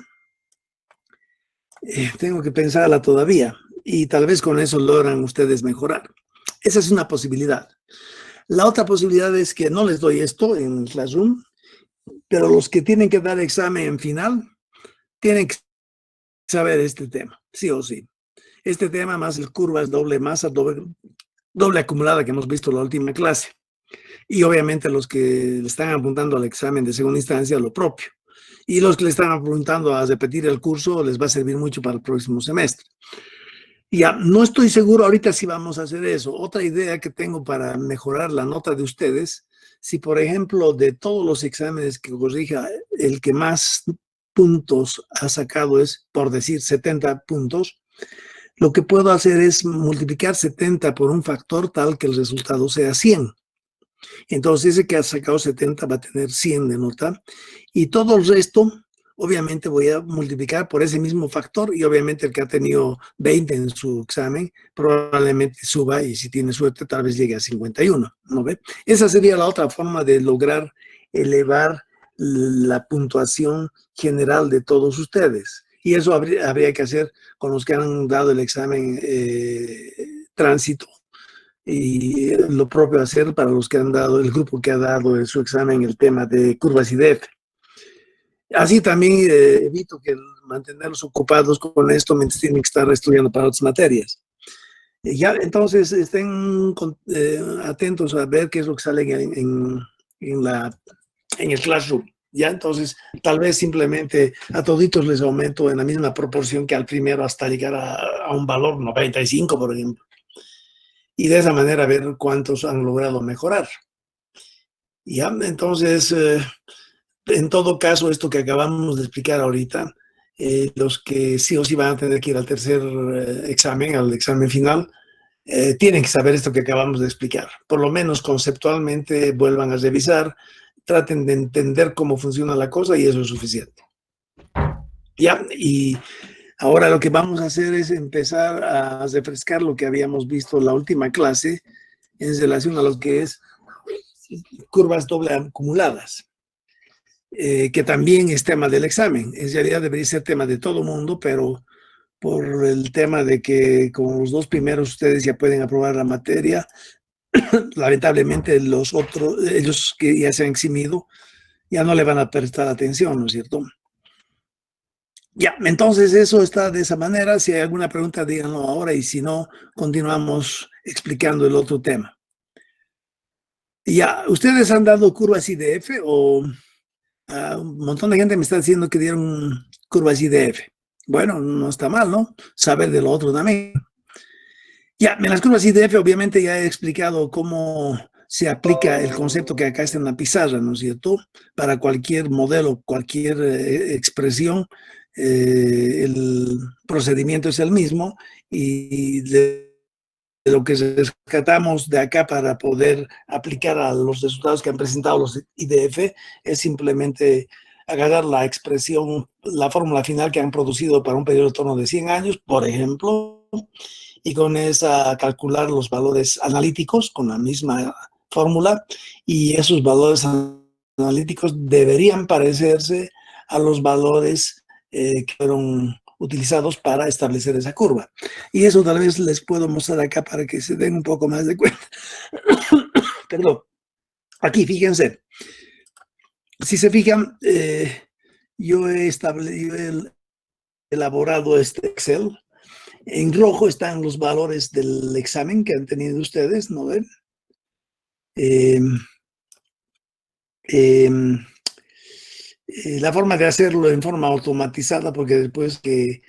Tengo que pensarla todavía y tal vez con eso logran ustedes mejorar. Esa es una posibilidad. La otra posibilidad es que no les doy esto en Classroom, pero los que tienen que dar examen final tienen que saber este tema, sí o sí. Este tema más el curvas doble masa, doble acumulada que hemos visto en la última clase. Y obviamente los que le están apuntando al examen de segunda instancia, lo propio. Y los que le están apuntando a repetir el curso les va a servir mucho para el próximo semestre. Ya, no estoy seguro ahorita si vamos a hacer eso. Otra idea que tengo para mejorar la nota de ustedes, si por ejemplo de todos los exámenes que corrija, el que más puntos ha sacado es, por decir, 70 puntos, lo que puedo hacer es multiplicar 70 por un factor tal que el resultado sea 100. Entonces ese que ha sacado 70 va a tener 100 de nota y todo el resto obviamente voy a multiplicar por ese mismo factor y obviamente el que ha tenido 20 en su examen probablemente suba y si tiene suerte tal vez llegue a 51, ¿no ve? Esa sería la otra forma de lograr elevar la puntuación general de todos ustedes. Y eso habría que hacer con los que han dado el examen tránsito y lo propio hacer para los que han dado, el grupo que ha dado en su examen el tema de curvas IDF. Así también evito que mantenerlos ocupados con esto mientras tienen que estar estudiando para otras materias. Ya, entonces estén atentos a ver qué es lo que sale en el Classroom. Ya, entonces tal vez simplemente a toditos les aumento en la misma proporción que al primero hasta llegar a un valor 95, por ejemplo. Y de esa manera ver cuántos han logrado mejorar. Ya, entonces, en todo caso, esto que acabamos de explicar ahorita, los que sí o sí van a tener que ir al tercer examen, al examen final, tienen que saber esto que acabamos de explicar. Por lo menos conceptualmente vuelvan a revisar, traten de entender cómo funciona la cosa y eso es suficiente. Ya, y ahora lo que vamos a hacer es empezar a refrescar lo que habíamos visto en la última clase en relación a lo que es curvas doble acumuladas, que también es tema del examen. En realidad debería ser tema de todo mundo, pero por el tema de que con los dos primeros ustedes ya pueden aprobar la materia, lamentablemente los otros, ellos que ya se han eximido, ya no le van a prestar atención, ¿no es cierto? Ya, entonces eso está de esa manera. Si hay alguna pregunta, díganlo ahora y si no, continuamos explicando el otro tema. Ya, ¿ustedes han dado curvas IDF o un montón de gente me está diciendo que dieron curvas IDF? Bueno, no está mal, ¿no? Saber de lo otro también. Ya, en las curvas IDF obviamente ya he explicado cómo se aplica el concepto que acá está en la pizarra, ¿no es cierto? Para cualquier modelo, cualquier expresión, el procedimiento es el mismo y lo que rescatamos de acá para poder aplicar a los resultados que han presentado los IDF es simplemente agarrar la expresión, la fórmula final que han producido para un periodo de torno de 100 años, por ejemplo, y con esa calcular los valores analíticos con la misma fórmula, y esos valores analíticos deberían parecerse a los valores que fueron utilizados para establecer esa curva. Y eso tal vez les puedo mostrar acá para que se den un poco más de cuenta. Perdón. Aquí, fíjense. Si se fijan, yo he elaborado este Excel. En rojo están los valores del examen que han tenido ustedes, ¿no ven? La forma de hacerlo en forma automatizada, porque después que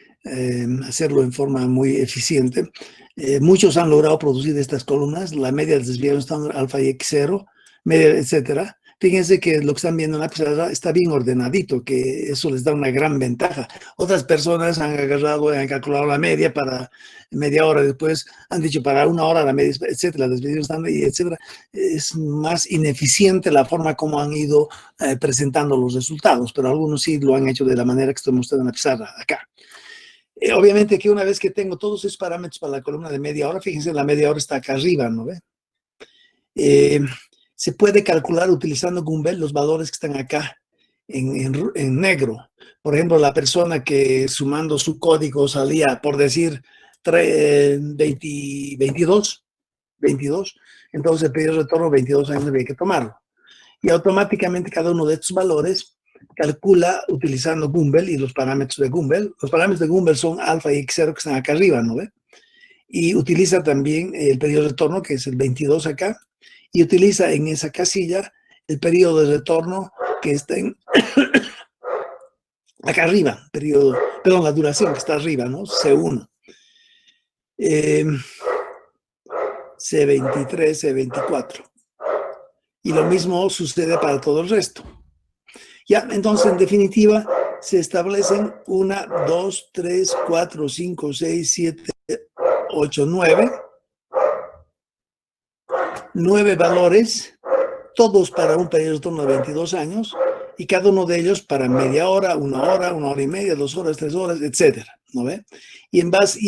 hacerlo en forma muy eficiente, muchos han logrado producir estas columnas, la media del desviado estándar alfa y x0, media, etcétera. Fíjense que lo que están viendo en la pizarra está bien ordenadito, que eso les da una gran ventaja. Otras personas han agarrado, han calculado la media para media hora, después han dicho para una hora la media, etcétera, desviado estándar y etcétera. Es más ineficiente la forma como han ido presentando los resultados, pero algunos sí lo han hecho de la manera que estoy mostrando en la pizarra acá. Obviamente que una vez que tengo todos esos parámetros para la columna de media hora, fíjense, la media hora está acá arriba, ¿no ve? Se puede calcular utilizando Gumbel los valores que están acá en negro. Por ejemplo, la persona que sumando su código salía, por decir, 22, entonces el periodo de retorno 22 años había que tomarlo. Y automáticamente cada uno de estos valores calcula utilizando Gumbel y los parámetros de Gumbel. Los parámetros de Gumbel son alfa y x0 que están acá arriba, ¿no ve? Y utiliza también el periodo de retorno, que es el 22 acá, y utiliza en esa casilla el periodo de retorno que está acá arriba, perdón, la duración que está arriba, ¿no? C1. C23, C24. Y lo mismo sucede para todo el resto. Ya, entonces, en definitiva, se establecen 1, 2, 3, 4, 5, 6, 7, 8, 9. 9 valores, todos para un periodo de retorno de 22 años, y cada uno de ellos para media hora, una hora y media, 2 horas, 3 horas, etcétera, ¿no ve? Y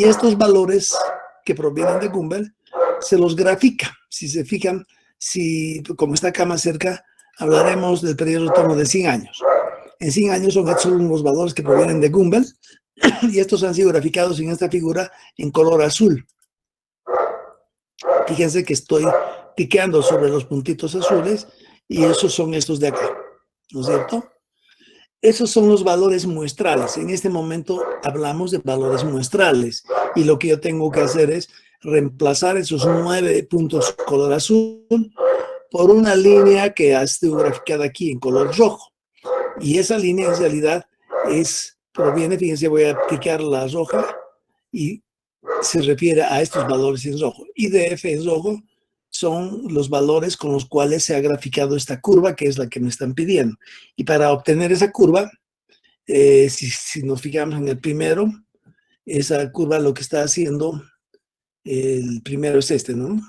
estos valores que provienen de Gumbel se los grafica. Si se fijan, como está acá más cerca, hablaremos del periodo de retorno de 100 años. En 100 años son estos los valores que provienen de Gumbel, y estos han sido graficados en esta figura en color azul. Fíjense que estoy piqueando sobre los puntitos azules y esos son estos de acá, ¿no es cierto? Esos son los valores muestrales. En este momento hablamos de valores muestrales y lo que yo tengo que hacer es reemplazar esos 9 puntos color azul por una línea que ha sido graficada aquí en color rojo. Y esa línea en realidad proviene, fíjense, voy a picar la roja y se refiere a estos valores en rojo. IDF en rojo son los valores con los cuales se ha graficado esta curva, que es la que me están pidiendo. Y para obtener esa curva, si nos fijamos en el primero, esa curva lo que está haciendo, el primero es este, ¿no?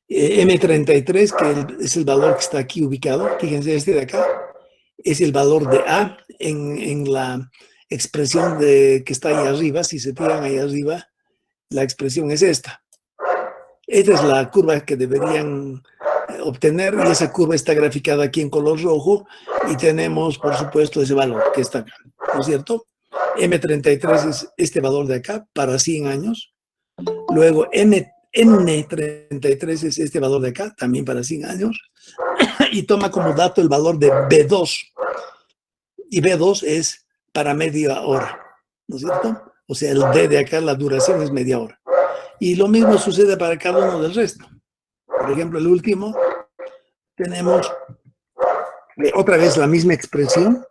M33, que es el valor que está aquí ubicado, fíjense, este de acá, es el valor de A en la expresión que está ahí arriba. Si se fijan ahí arriba, la expresión es esta. Esta es la curva que deberían obtener y esa curva está graficada aquí en color rojo y tenemos, por supuesto, ese valor que está acá, ¿no es cierto? M33 es este valor de acá para 100 años. Luego N33 es este valor de acá, también para 100 años. Y toma como dato el valor de B2. Y B2 es para media hora, ¿no es cierto? O sea, el D de acá, la duración es media hora. Y lo mismo sucede para cada uno del resto. Por ejemplo, el último, tenemos otra vez la misma expresión.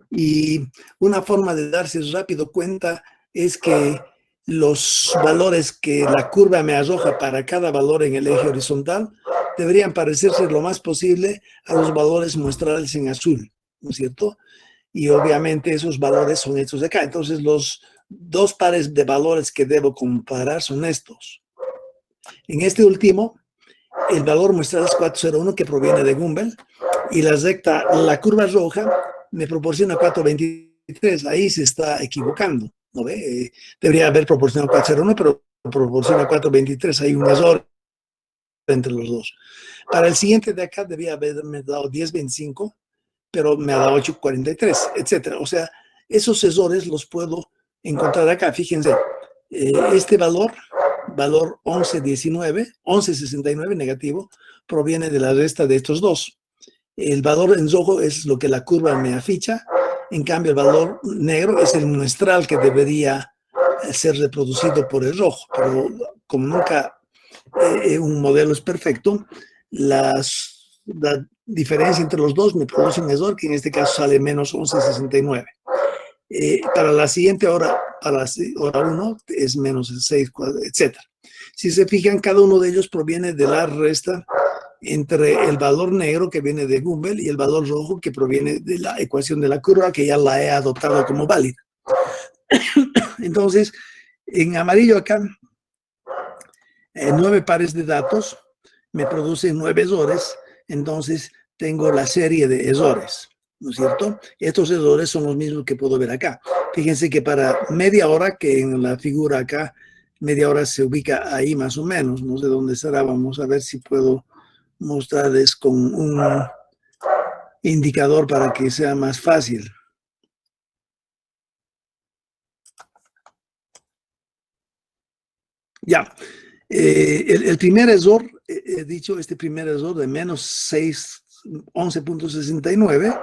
Y una forma de darse rápido cuenta es que los valores que la curva me arroja para cada valor en el eje horizontal deberían parecerse lo más posible a los valores muestrales en azul, ¿no es cierto? Y obviamente esos valores son estos de acá. Entonces los dos pares de valores que debo comparar son estos. En este último, el valor muestral es 401 que proviene de Gumbel y la curva roja me proporciona 423. Ahí se está equivocando. ¿no ve? Debería haber proporcionado 401, pero proporciona 423. Hay un error entre los dos. Para el siguiente de acá debía haberme dado 1025, pero me ha dado 843, etcétera. O sea, esos errores los puedo encontrar acá. Fíjense, este valor 1169 negativo, proviene de la resta de estos dos. El valor en rojo es lo que la curva me aficha. En cambio, el valor negro es el muestral que debería ser reproducido por el rojo. Pero como nunca un modelo es perfecto, la diferencia entre los dos me produce un error que en este caso sale menos 1169. Para la siguiente hora, para la hora 1, es menos el 6, etc. Si se fijan, cada uno de ellos proviene de la resta entre el valor negro que viene de Gumbel y el valor rojo que proviene de la ecuación de la curva, que ya la he adoptado como válida. Entonces, en amarillo acá, 9 pares de datos me producen 9 errores, entonces tengo la serie de errores, ¿no es cierto? Estos errores son los mismos que puedo ver acá. Fíjense que para media hora, que en la figura acá, media hora se ubica ahí más o menos, no sé dónde estará, vamos a ver si puedo mostrarles con un indicador para que sea más fácil. Ya, el primer error, he dicho, este primer error de menos 11.69,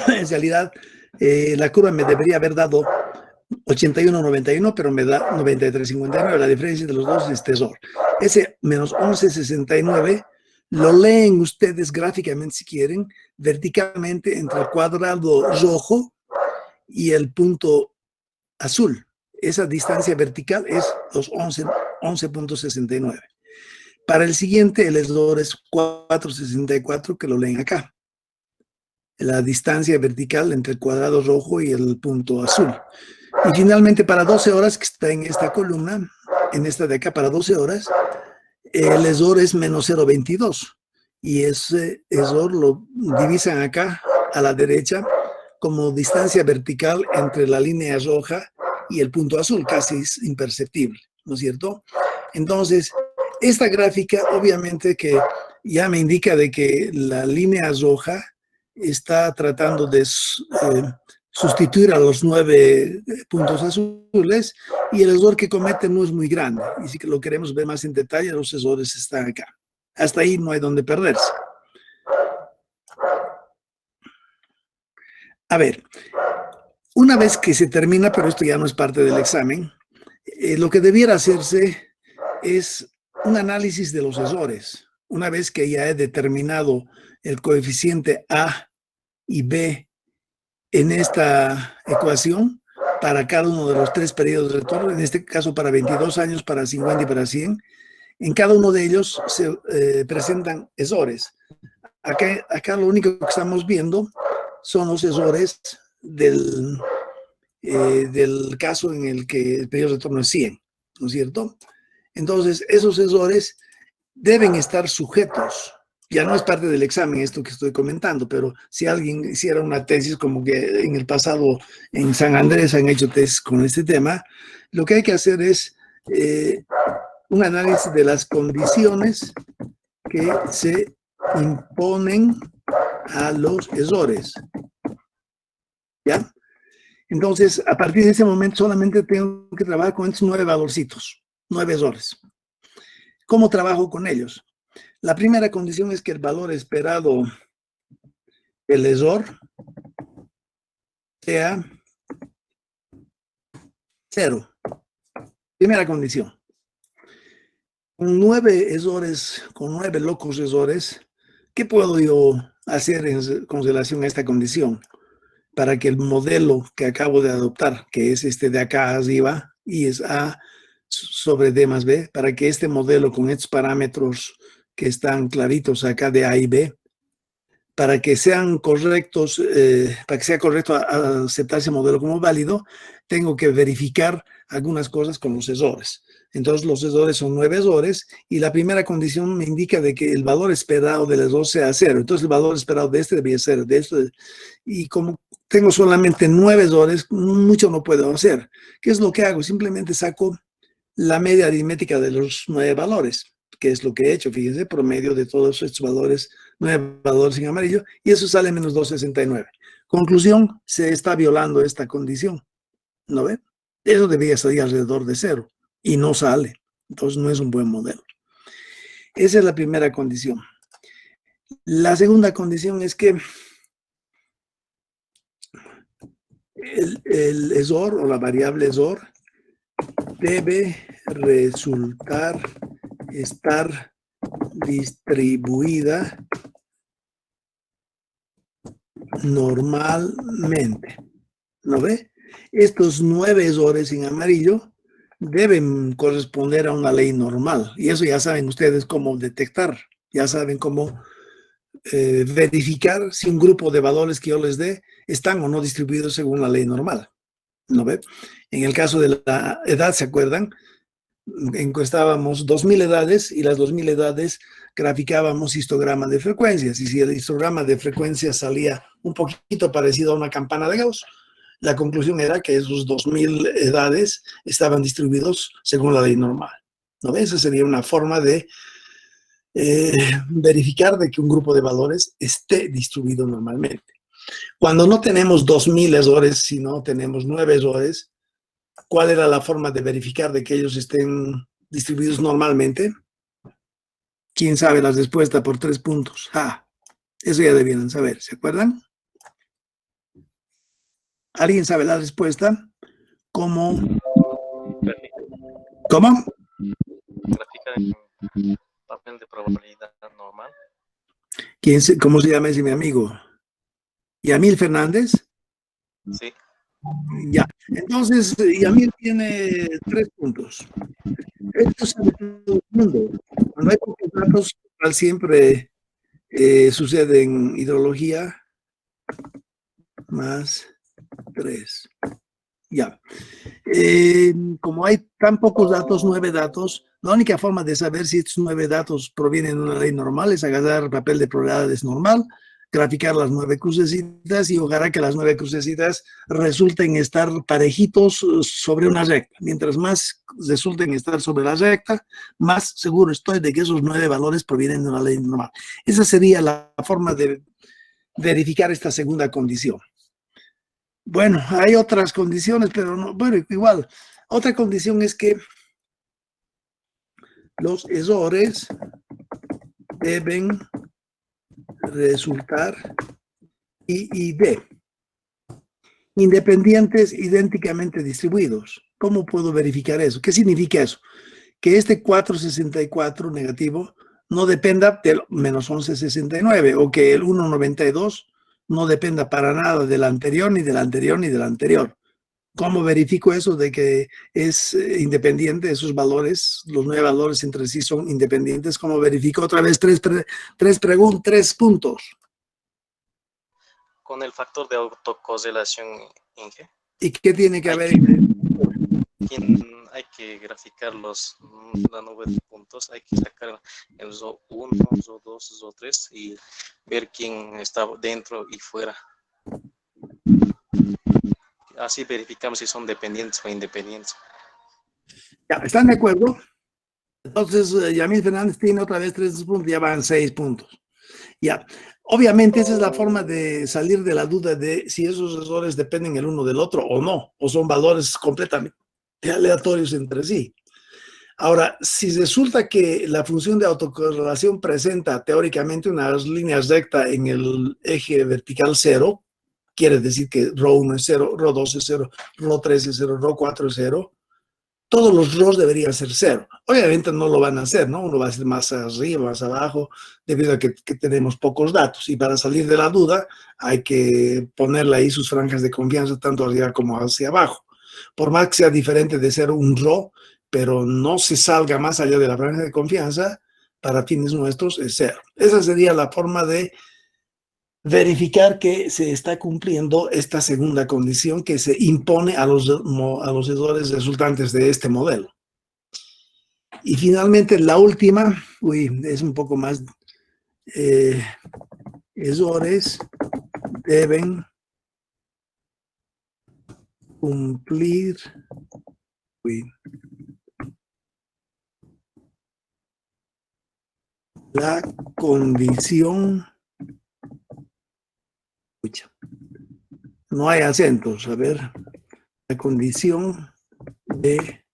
en realidad la curva me debería haber dado 81.91, pero me da 93.59. La diferencia de los dos es este error. Ese menos 11.69 lo leen ustedes gráficamente si quieren, verticalmente entre el cuadrado rojo y el punto azul. Esa distancia vertical es los 11.69. Para el siguiente, el error es 4.64, que lo leen acá. La distancia vertical entre el cuadrado rojo y el punto azul. Y finalmente, para 12 horas, que está en esta columna, en esta de acá, para 12 horas, el error es menos 0.22. Y ese error lo divisan acá, a la derecha, como distancia vertical entre la línea roja y el punto azul, casi es imperceptible, ¿no es cierto? Entonces, esta gráfica, obviamente que ya me indica de que la línea roja está tratando de sustituir a los 9 puntos azules, y el error que comete no es muy grande. Y si lo queremos ver más en detalle, los errores están acá. Hasta ahí no hay donde perderse. A ver, una vez que se termina, pero esto ya no es parte del examen, lo que debiera hacerse es un análisis de los errores. Una vez que ya he determinado el coeficiente A y B en esta ecuación, para cada uno de los 3 periodos de retorno, en este caso para 22 años, para 50 y para 100, en cada uno de ellos se presentan errores. Acá lo único que estamos viendo son los errores del caso en el que el periodo de retorno es 100, ¿no es cierto? Entonces, esos errores deben estar sujetos. Ya no es parte del examen esto que estoy comentando, pero si alguien hiciera una tesis, como que en el pasado en San Andrés han hecho tesis con este tema, lo que hay que hacer es un análisis de las condiciones que se imponen a los errores. ¿Ya? Entonces, a partir de ese momento solamente tengo que trabajar con estos 9 valorcitos, 9 errores. ¿Cómo trabajo con ellos? La primera condición es que el valor esperado del error sea 0. Primera condición. Con 9 errores, con 9 locos errores, ¿qué puedo yo hacer con relación a esta condición? Para que el modelo que acabo de adoptar, que es este de acá arriba, y es A sobre D más B, para que este modelo con estos parámetros que están claritos acá de A y B, para que sean correctos, para que sea correcto aceptar ese modelo como válido, tengo que verificar algunas cosas con los errores. Entonces los errores son 9 errores y la primera condición me indica de que el valor esperado del error sea 0. Entonces el valor esperado de este debería ser de esto. Y como tengo solamente 9 errores, mucho no puedo hacer. ¿Qué es lo que hago? Simplemente saco la media aritmética de los 9 valores, que es lo que he hecho, fíjense, promedio de todos estos valores, 9 valores en amarillo, y eso sale menos 269. Conclusión, se está violando esta condición, ¿no ve? Eso debería salir alrededor de 0, y no sale. Entonces no es un buen modelo. Esa es la primera condición. La segunda condición es que el error o la variable error debe estar distribuida normalmente. ¿No ve? Estos 9 errores en amarillo deben corresponder a una ley normal. Y eso ya saben ustedes cómo detectar. Ya saben cómo verificar si un grupo de valores que yo les dé están o no distribuidos según la ley normal. ¿No ve? En el caso de la edad, ¿se acuerdan? Encuestábamos 2000 edades y las 2000 edades graficábamos histograma de frecuencias. Y si el histograma de frecuencias salía un poquito parecido a una campana de Gauss, la conclusión era que esos 2000 edades estaban distribuidos según la ley normal. ¿No ves? Esa sería una forma de verificar de que un grupo de valores esté distribuido normalmente. Cuando no tenemos 2000 errores, sino tenemos 9 errores, ¿cuál era la forma de verificar de que ellos estén distribuidos normalmente? ¿Quién sabe la respuesta por 3 puntos? Eso ya debieran saber, ¿se acuerdan? ¿Alguien sabe la respuesta? ¿Cómo? ¿Cómo? Graficar en papel de probabilidad normal. ¿Cómo se llama ese mi amigo? ¿Yamil Fernández? Sí. Ya. Entonces, Yamil tiene 3 puntos. Esto sabe todo el mundo. Cuando hay pocos datos, siempre sucede en hidrología, más 3. Ya. Como hay tan pocos datos, 9 datos, la única forma de saber si estos 9 datos provienen de una ley normal es agarrar papel de probabilidades normal, graficar las 9 crucecitas y ojalá que las 9 crucecitas resulten estar parejitos sobre una recta. Mientras más resulten estar sobre la recta, más seguro estoy de que esos 9 valores provienen de una ley normal. Esa sería la forma de verificar esta segunda condición. Bueno, hay otras condiciones, pero no, bueno, igual. Otra condición es que los errores deben resultar I y D, independientes idénticamente distribuidos. ¿Cómo puedo verificar eso? ¿Qué significa eso? Que este 464 negativo no dependa del menos 1169 o que el 192 no dependa para nada del anterior, ni del anterior, ni del anterior. ¿Cómo verifico eso de que es independiente esos valores, los 9 valores entre sí son independientes? ¿Cómo verifico? Otra vez tres puntos. Con el factor de autocorrelación, Inge. ¿Y qué tiene que haber? Hay que graficar la nube de puntos, hay que sacar el RO1, RO2, RO3 y ver quién está dentro y fuera. Así verificamos si son dependientes o independientes. Ya, ¿están de acuerdo? Entonces, Yamil Fernández tiene otra vez 3 puntos, ya van 6 puntos. Ya, obviamente esa es la forma de salir de la duda de si esos errores dependen el uno del otro o no, o son valores completamente aleatorios entre sí. Ahora, si resulta que la función de autocorrelación presenta teóricamente una línea recta en el eje vertical 0, quiere decir que ρ1 es 0, ρ2 es 0, ρ3 es 0, ρ4 es 0, todos los ROs deberían ser 0. Obviamente no lo van a hacer, ¿no? Uno va a ser más arriba, más abajo, debido a que tenemos pocos datos. Y para salir de la duda, hay que ponerle ahí sus franjas de confianza, tanto arriba como hacia abajo. Por más que sea diferente de ser un RO, pero no se salga más allá de la franja de confianza, para fines nuestros es 0. Esa sería la forma de verificar que se está cumpliendo esta segunda condición que se impone a los errores resultantes de este modelo. Y finalmente la última, es un poco más, errores deben cumplir la condición, no hay acentos, a ver, la condición de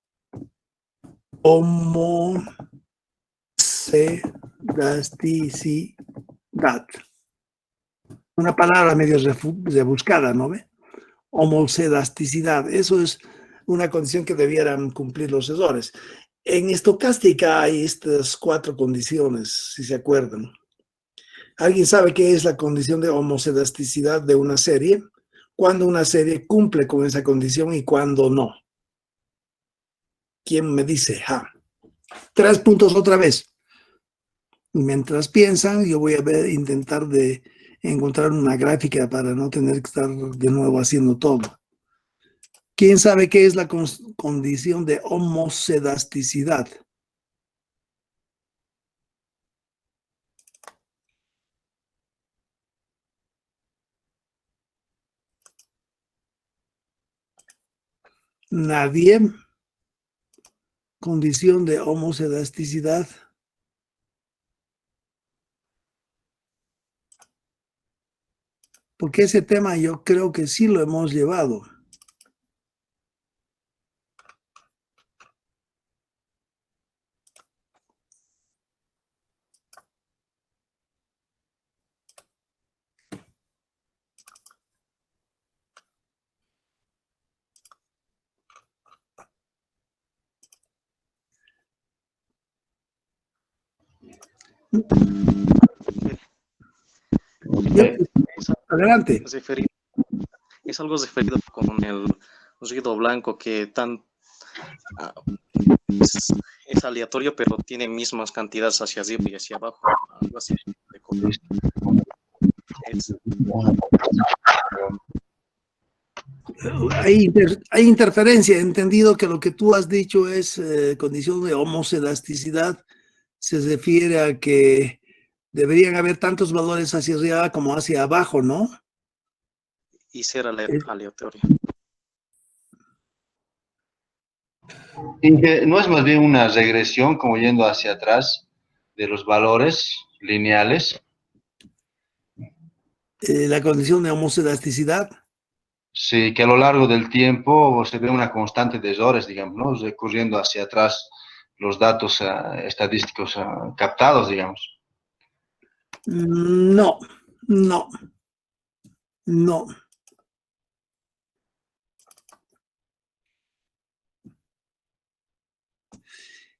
homocedasticidad. Una palabra medio rebuscada, ¿no ve? Homocedasticidad, eso es una condición que debieran cumplir los errores. En estocástica hay estas 4 condiciones, si se acuerdan. ¿Alguien sabe qué es la condición de homocedasticidad de una serie? ¿Cuándo una serie cumple con esa condición y cuándo no? ¿Quién me dice? 3 puntos otra vez. Mientras piensan, yo voy a intentar de encontrar una gráfica para no tener que estar de nuevo haciendo todo. ¿Quién sabe qué es la condición de homocedasticidad? Nadie. Condición de homocedasticidad. Porque ese tema yo creo que sí lo hemos llevado. Adelante. Es algo referido con el ruido blanco que es aleatorio, pero tiene mismas cantidades hacia arriba y hacia abajo. Algo así. Hay interferencia. He entendido que lo que tú has dicho es condición de homocedasticidad. Se refiere a que deberían haber tantos valores hacia arriba como hacia abajo, ¿no? Y ser aleatorio. Y que no es más bien una regresión, como yendo hacia atrás de los valores lineales. La condición de homocedasticidad. Sí, que a lo largo del tiempo se ve una constante de errores, digamos, ¿no? Recurriendo hacia atrás los datos estadísticos captados, digamos. No, no, no.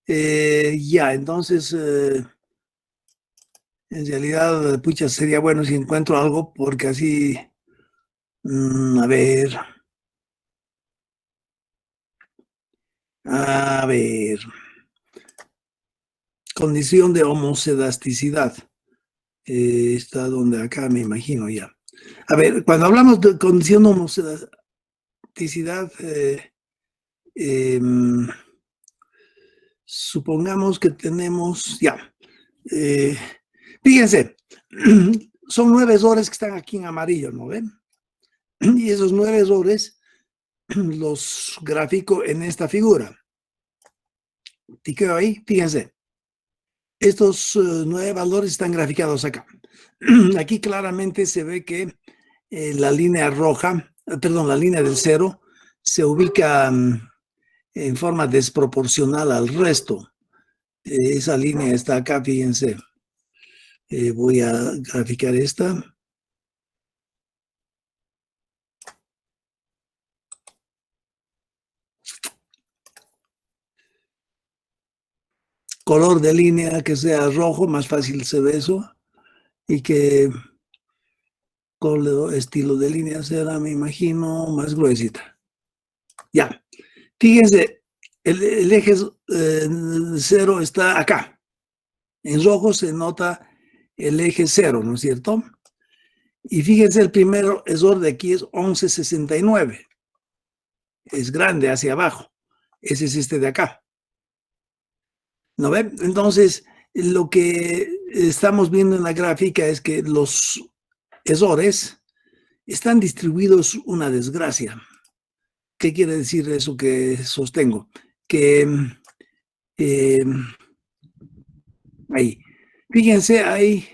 Ya, entonces, en realidad, pucha, sería bueno si encuentro algo, porque así, a ver, condición de homocedasticidad. Está donde acá me imagino ya. A ver, cuando hablamos de condición de homocedasticidad, supongamos que tenemos, ya, fíjense, son 9 errores que están aquí en amarillo, ¿no ven? Y esos 9 errores los grafico en esta figura. Tiqueo ahí, fíjense. Estos 9 valores están graficados acá. Aquí claramente se ve que la línea roja, perdón, la línea del 0 se ubica en forma desproporcional al resto. Esa línea está acá, fíjense. Voy a graficar esta. Color de línea que sea rojo, más fácil se ve eso. Y que estilo de línea será, me imagino, más gruesita. Ya. Fíjense, el eje 0 está acá. En rojo se nota el eje 0, ¿no es cierto? Y fíjense, el primer error de aquí es 1169. Es grande hacia abajo. Ese es este de acá. ¿No ve? Entonces, lo que estamos viendo en la gráfica es que los errores están distribuidos una desgracia. ¿Qué quiere decir eso que sostengo? Que ahí, fíjense, hay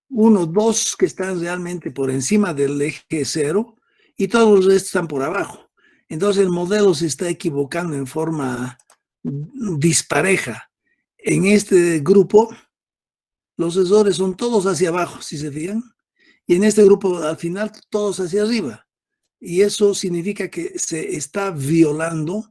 1, 2 que están realmente por encima del eje 0 y todos los restos están por abajo. Entonces el modelo se está equivocando en forma dispareja. En este grupo, los errores son todos hacia abajo, si se fijan, y en este grupo, al final, todos hacia arriba. Y eso significa que se está violando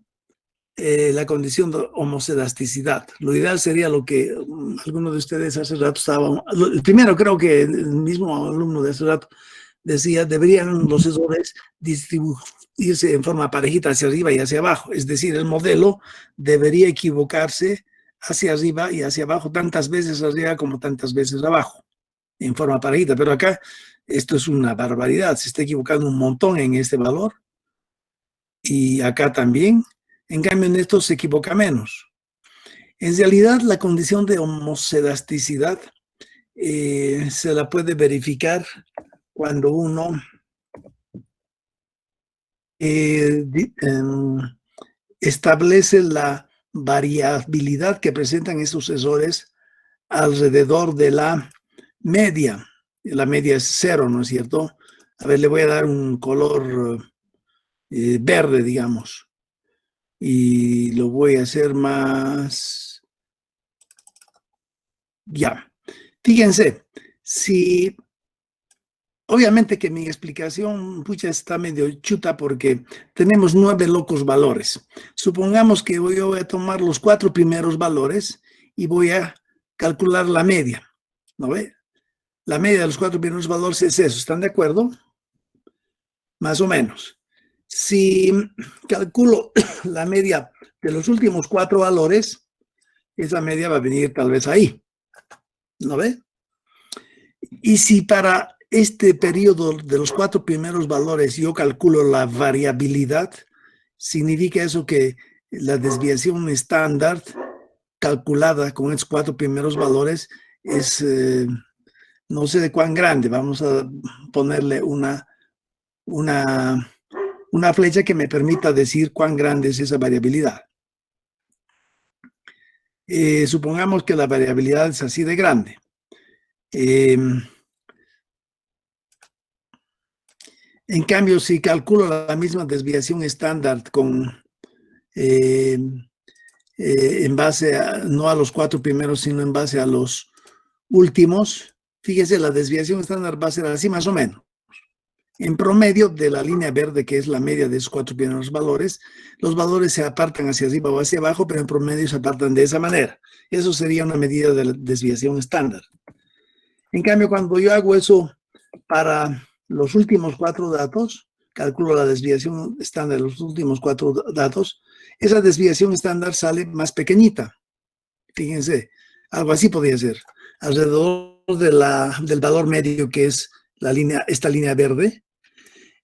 la condición de homocedasticidad. Lo ideal sería lo que alguno de ustedes hace rato estaba, el primero creo que el mismo alumno de hace rato decía, deberían los errores distribuirse en forma parejita hacia arriba y hacia abajo. Es decir, el modelo debería equivocarse hacia arriba y hacia abajo, tantas veces arriba como tantas veces abajo, en forma parejita. Pero acá esto es una barbaridad, se está equivocando un montón en este valor. Y acá también. En cambio, en esto se equivoca menos. En realidad, la condición de homocedasticidad se la puede verificar cuando uno establece la variabilidad que presentan estos errores alrededor de la media. La media es 0, ¿no es cierto? A ver, le voy a dar un color verde, digamos. Y lo voy a hacer más. Ya. Fíjense, si obviamente que mi explicación pucha, está medio chuta porque tenemos 9 locos valores. Supongamos que voy a tomar los 4 primeros valores y voy a calcular la media. ¿No ve? La media de los 4 primeros valores es eso. ¿Están de acuerdo? Más o menos. Si calculo la media de los últimos 4 valores, esa media va a venir tal vez ahí. ¿No ve? Y si para este periodo de los 4 primeros valores yo calculo la variabilidad, significa eso que la desviación estándar calculada con estos 4 primeros valores es no sé de cuán grande. Vamos a ponerle una flecha que me permita decir cuán grande es esa variabilidad. Supongamos que la variabilidad es así de grande. En cambio, si calculo la misma desviación estándar con en base no a los 4 primeros, sino en base a los últimos, fíjese, la desviación estándar va a ser así más o menos. En promedio de la línea verde, que es la media de esos 4 primeros valores, los valores se apartan hacia arriba o hacia abajo, pero en promedio se apartan de esa manera. Eso sería una medida de la desviación estándar. En cambio, cuando yo hago eso para los últimos 4 datos, calculo la desviación estándar de los últimos 4 datos, esa desviación estándar sale más pequeñita. Fíjense, algo así podría ser. Alrededor del valor medio, que es esta línea verde,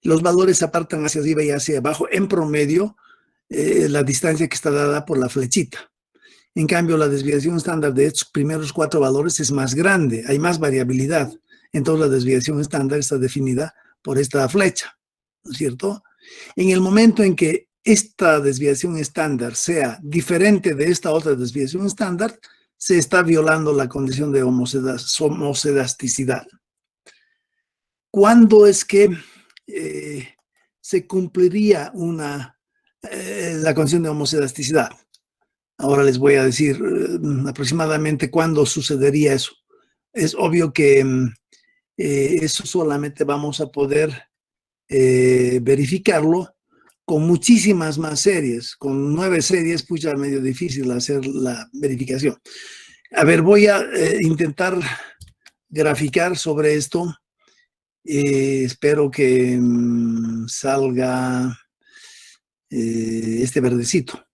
los valores se apartan hacia arriba y hacia abajo, en promedio, la distancia que está dada por la flechita. En cambio, la desviación estándar de estos primeros 4 valores es más grande, hay más variabilidad. Entonces, la desviación estándar está definida por esta flecha, ¿no es cierto? En el momento en que esta desviación estándar sea diferente de esta otra desviación estándar, se está violando la condición de homocedasticidad. ¿Cuándo es que se cumpliría la condición de homocedasticidad? Ahora les voy a decir aproximadamente cuándo sucedería eso. Es obvio que eso solamente vamos a poder verificarlo con muchísimas más series. Con 9 series, pues ya medio difícil hacer la verificación. A ver, voy a intentar graficar sobre esto. Espero que salga este verdecito.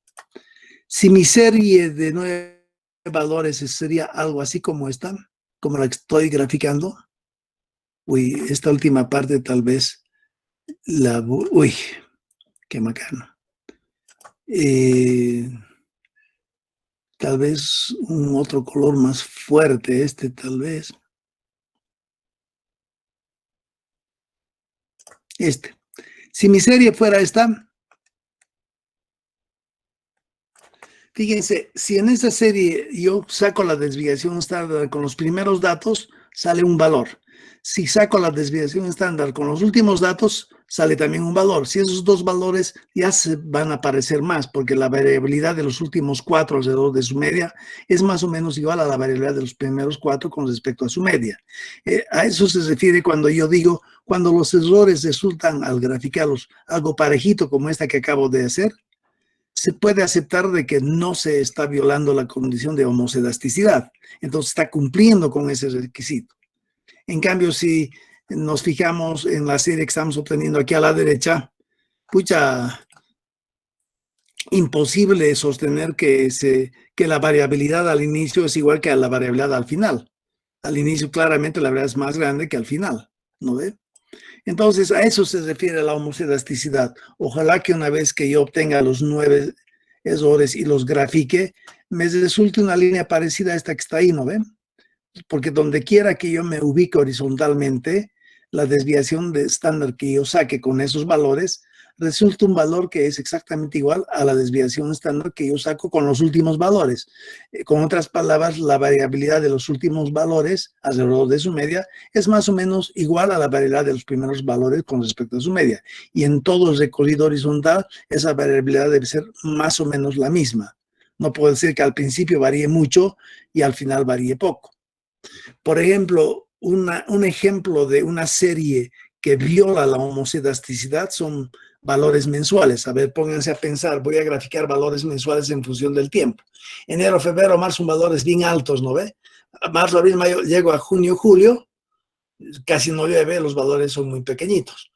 Si mi serie de 9 valores sería algo así como esta, como la que estoy graficando, uy, esta última parte tal vez uy, qué macano. Tal vez un otro color más fuerte, este tal vez. Este. Si mi serie fuera esta, fíjense, si en esta serie yo saco la desviación estándar con los primeros datos, sale un valor. Si saco la desviación estándar con los últimos datos, sale también un valor. Si esos dos valores ya se van a aparecer más, porque la variabilidad de los últimos 4 alrededor de su media es más o menos igual a la variabilidad de los primeros 4 con respecto a su media. A eso se refiere cuando yo digo, cuando los errores resultan al graficarlos algo parejito como esta que acabo de hacer, se puede aceptar de que no se está violando la condición de homocedasticidad. Entonces está cumpliendo con ese requisito. En cambio, si nos fijamos en la serie que estamos obteniendo aquí a la derecha, pucha, imposible sostener que la variabilidad al inicio es igual que a la variabilidad al final. Al inicio claramente la variabilidad es más grande que al final, ¿no ve? Entonces, a eso se refiere la homocedasticidad. Ojalá que una vez que yo obtenga los 9 errores y los grafique, me resulte una línea parecida a esta que está ahí, ¿no ven? Porque donde quiera que yo me ubique horizontalmente, la desviación de estándar que yo saque con esos valores, resulta un valor que es exactamente igual a la desviación estándar que yo saco con los últimos valores. Con otras palabras, la variabilidad de los últimos valores alrededor de su media es más o menos igual a la variabilidad de los primeros valores con respecto a su media. Y en todo el recorrido horizontal, esa variabilidad debe ser más o menos la misma. No puede ser que al principio varíe mucho y al final varíe poco. Por ejemplo, un ejemplo de una serie que viola la homocedasticidad son valores mensuales. A ver, pónganse a pensar, voy a graficar valores mensuales en función del tiempo. Enero, febrero, marzo son valores bien altos, ¿no ve? Marzo, abril, mayo, llego a junio, julio, casi no llueve, los valores son muy pequeñitos.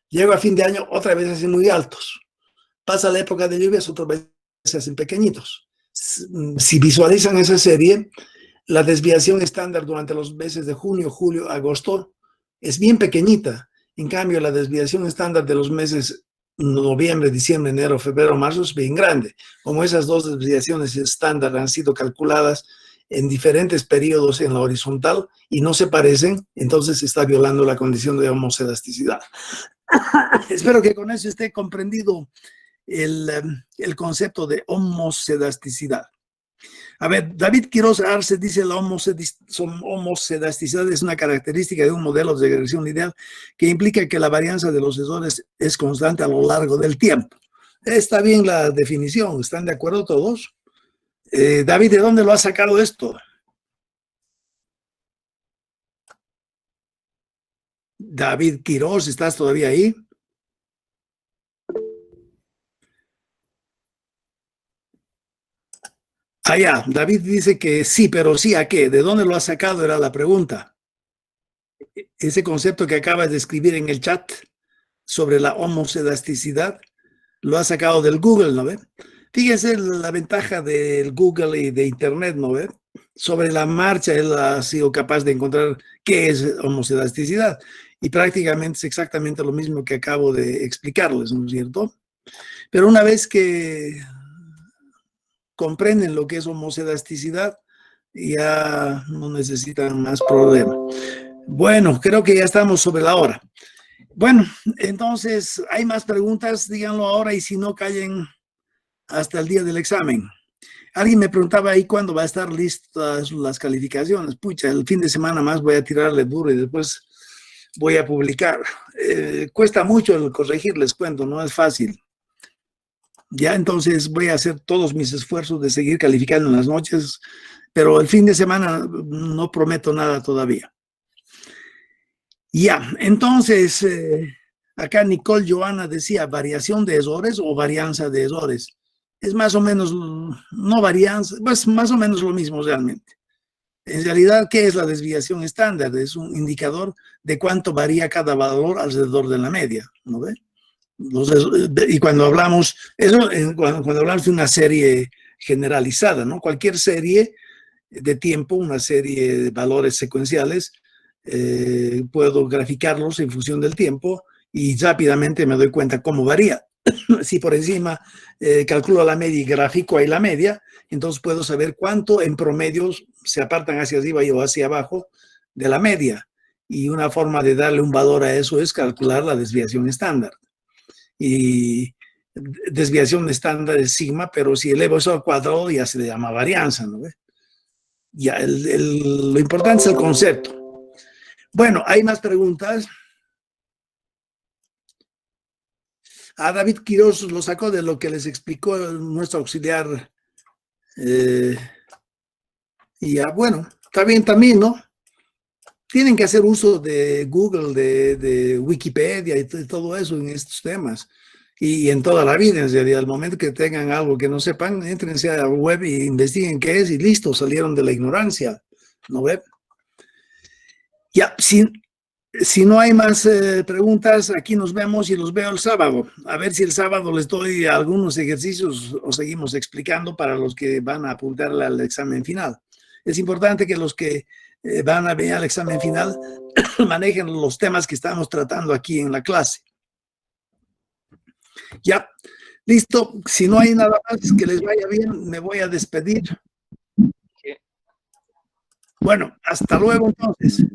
Llego a fin de año, otra vez hacen muy altos. Pasa la época de lluvias, otra vez se hacen pequeñitos. Si visualizan esa serie, la desviación estándar durante los meses de junio, julio, agosto es bien pequeñita. En cambio, la desviación estándar de los meses noviembre, diciembre, enero, febrero, marzo es bien grande. Como esas dos desviaciones estándar han sido calculadas en diferentes periodos en la horizontal y no se parecen, entonces se está violando la condición de homocedasticidad. Espero que con eso esté comprendido el concepto de homocedasticidad. A ver, David Quiroz Arce dice la homocedasticidad es una característica de un modelo de regresión lineal que implica que la varianza de los errores es constante a lo largo del tiempo. Está bien la definición, ¿están de acuerdo todos? David, ¿de dónde lo has sacado esto? David Quiroz, ¿estás todavía ahí? Ah, ya, David dice que sí, pero sí, ¿a qué? ¿De dónde lo has sacado? Era la pregunta. Ese concepto que acabas de escribir en el chat sobre la homocedasticidad, lo ha sacado del Google, ¿no ve? Fíjense la ventaja del Google y de Internet, ¿no ve? Sobre la marcha él ha sido capaz de encontrar qué es homocedasticidad y prácticamente es exactamente lo mismo que acabo de explicarles, ¿no es cierto? Pero una vez que comprenden lo que es homocedasticidad, ya no necesitan más problema. Bueno, creo que ya estamos sobre la hora. Bueno, entonces, ¿hay más preguntas? Díganlo ahora y si no, callen hasta el día del examen. Alguien me preguntaba ahí cuándo va a estar listas las calificaciones. Pucha, el fin de semana más voy a tirarle duro y después voy a publicar. Cuesta mucho el corregir, les cuento, no es fácil. Ya entonces voy a hacer todos mis esfuerzos de seguir calificando en las noches, pero el fin de semana no prometo nada todavía. Ya, entonces, acá Nicole Joana decía variación de errores o varianza de errores. Es más o menos, no varianza, pues más o menos lo mismo realmente. En realidad, ¿qué es la desviación estándar? Es un indicador de cuánto varía cada valor alrededor de la media, ¿no ve? Y cuando hablamos, cuando hablamos de una serie generalizada, ¿no? Cualquier serie de tiempo, una serie de valores secuenciales, puedo graficarlos en función del tiempo y rápidamente me doy cuenta cómo varía. si por encima calculo la media y grafico ahí la media, entonces puedo saber cuánto en promedio se apartan hacia arriba o hacia abajo de la media. Y una forma de darle un valor a eso es calcular la desviación estándar. Y desviación estándar es sigma, pero si elevo eso al cuadrado ya se le llama varianza, ¿no? Ya, lo importante es el concepto. Bueno, ¿hay más preguntas? A David Quiroz lo sacó de lo que les explicó nuestro auxiliar. Y ya, bueno, está bien también, ¿no? Tienen que hacer uso de Google, de Wikipedia y todo eso en estos temas. Y en toda la vida, en realidad, al momento que tengan algo que no sepan, entrense a la web e investiguen qué es y listo, salieron de la ignorancia, ¿no ve? Ya, si no hay más preguntas, aquí nos vemos y los veo el sábado. A ver si el sábado les doy algunos ejercicios o seguimos explicando para los que van a apuntarle al examen final. Es importante que los que van a venir al examen final manejen los temas que estamos tratando aquí en la clase. Ya, listo. Si no hay nada más, que les vaya bien, me voy a despedir. Bueno, hasta luego entonces.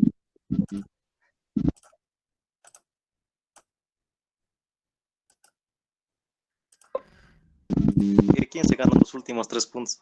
¿Quién se ganó los últimos 3 puntos?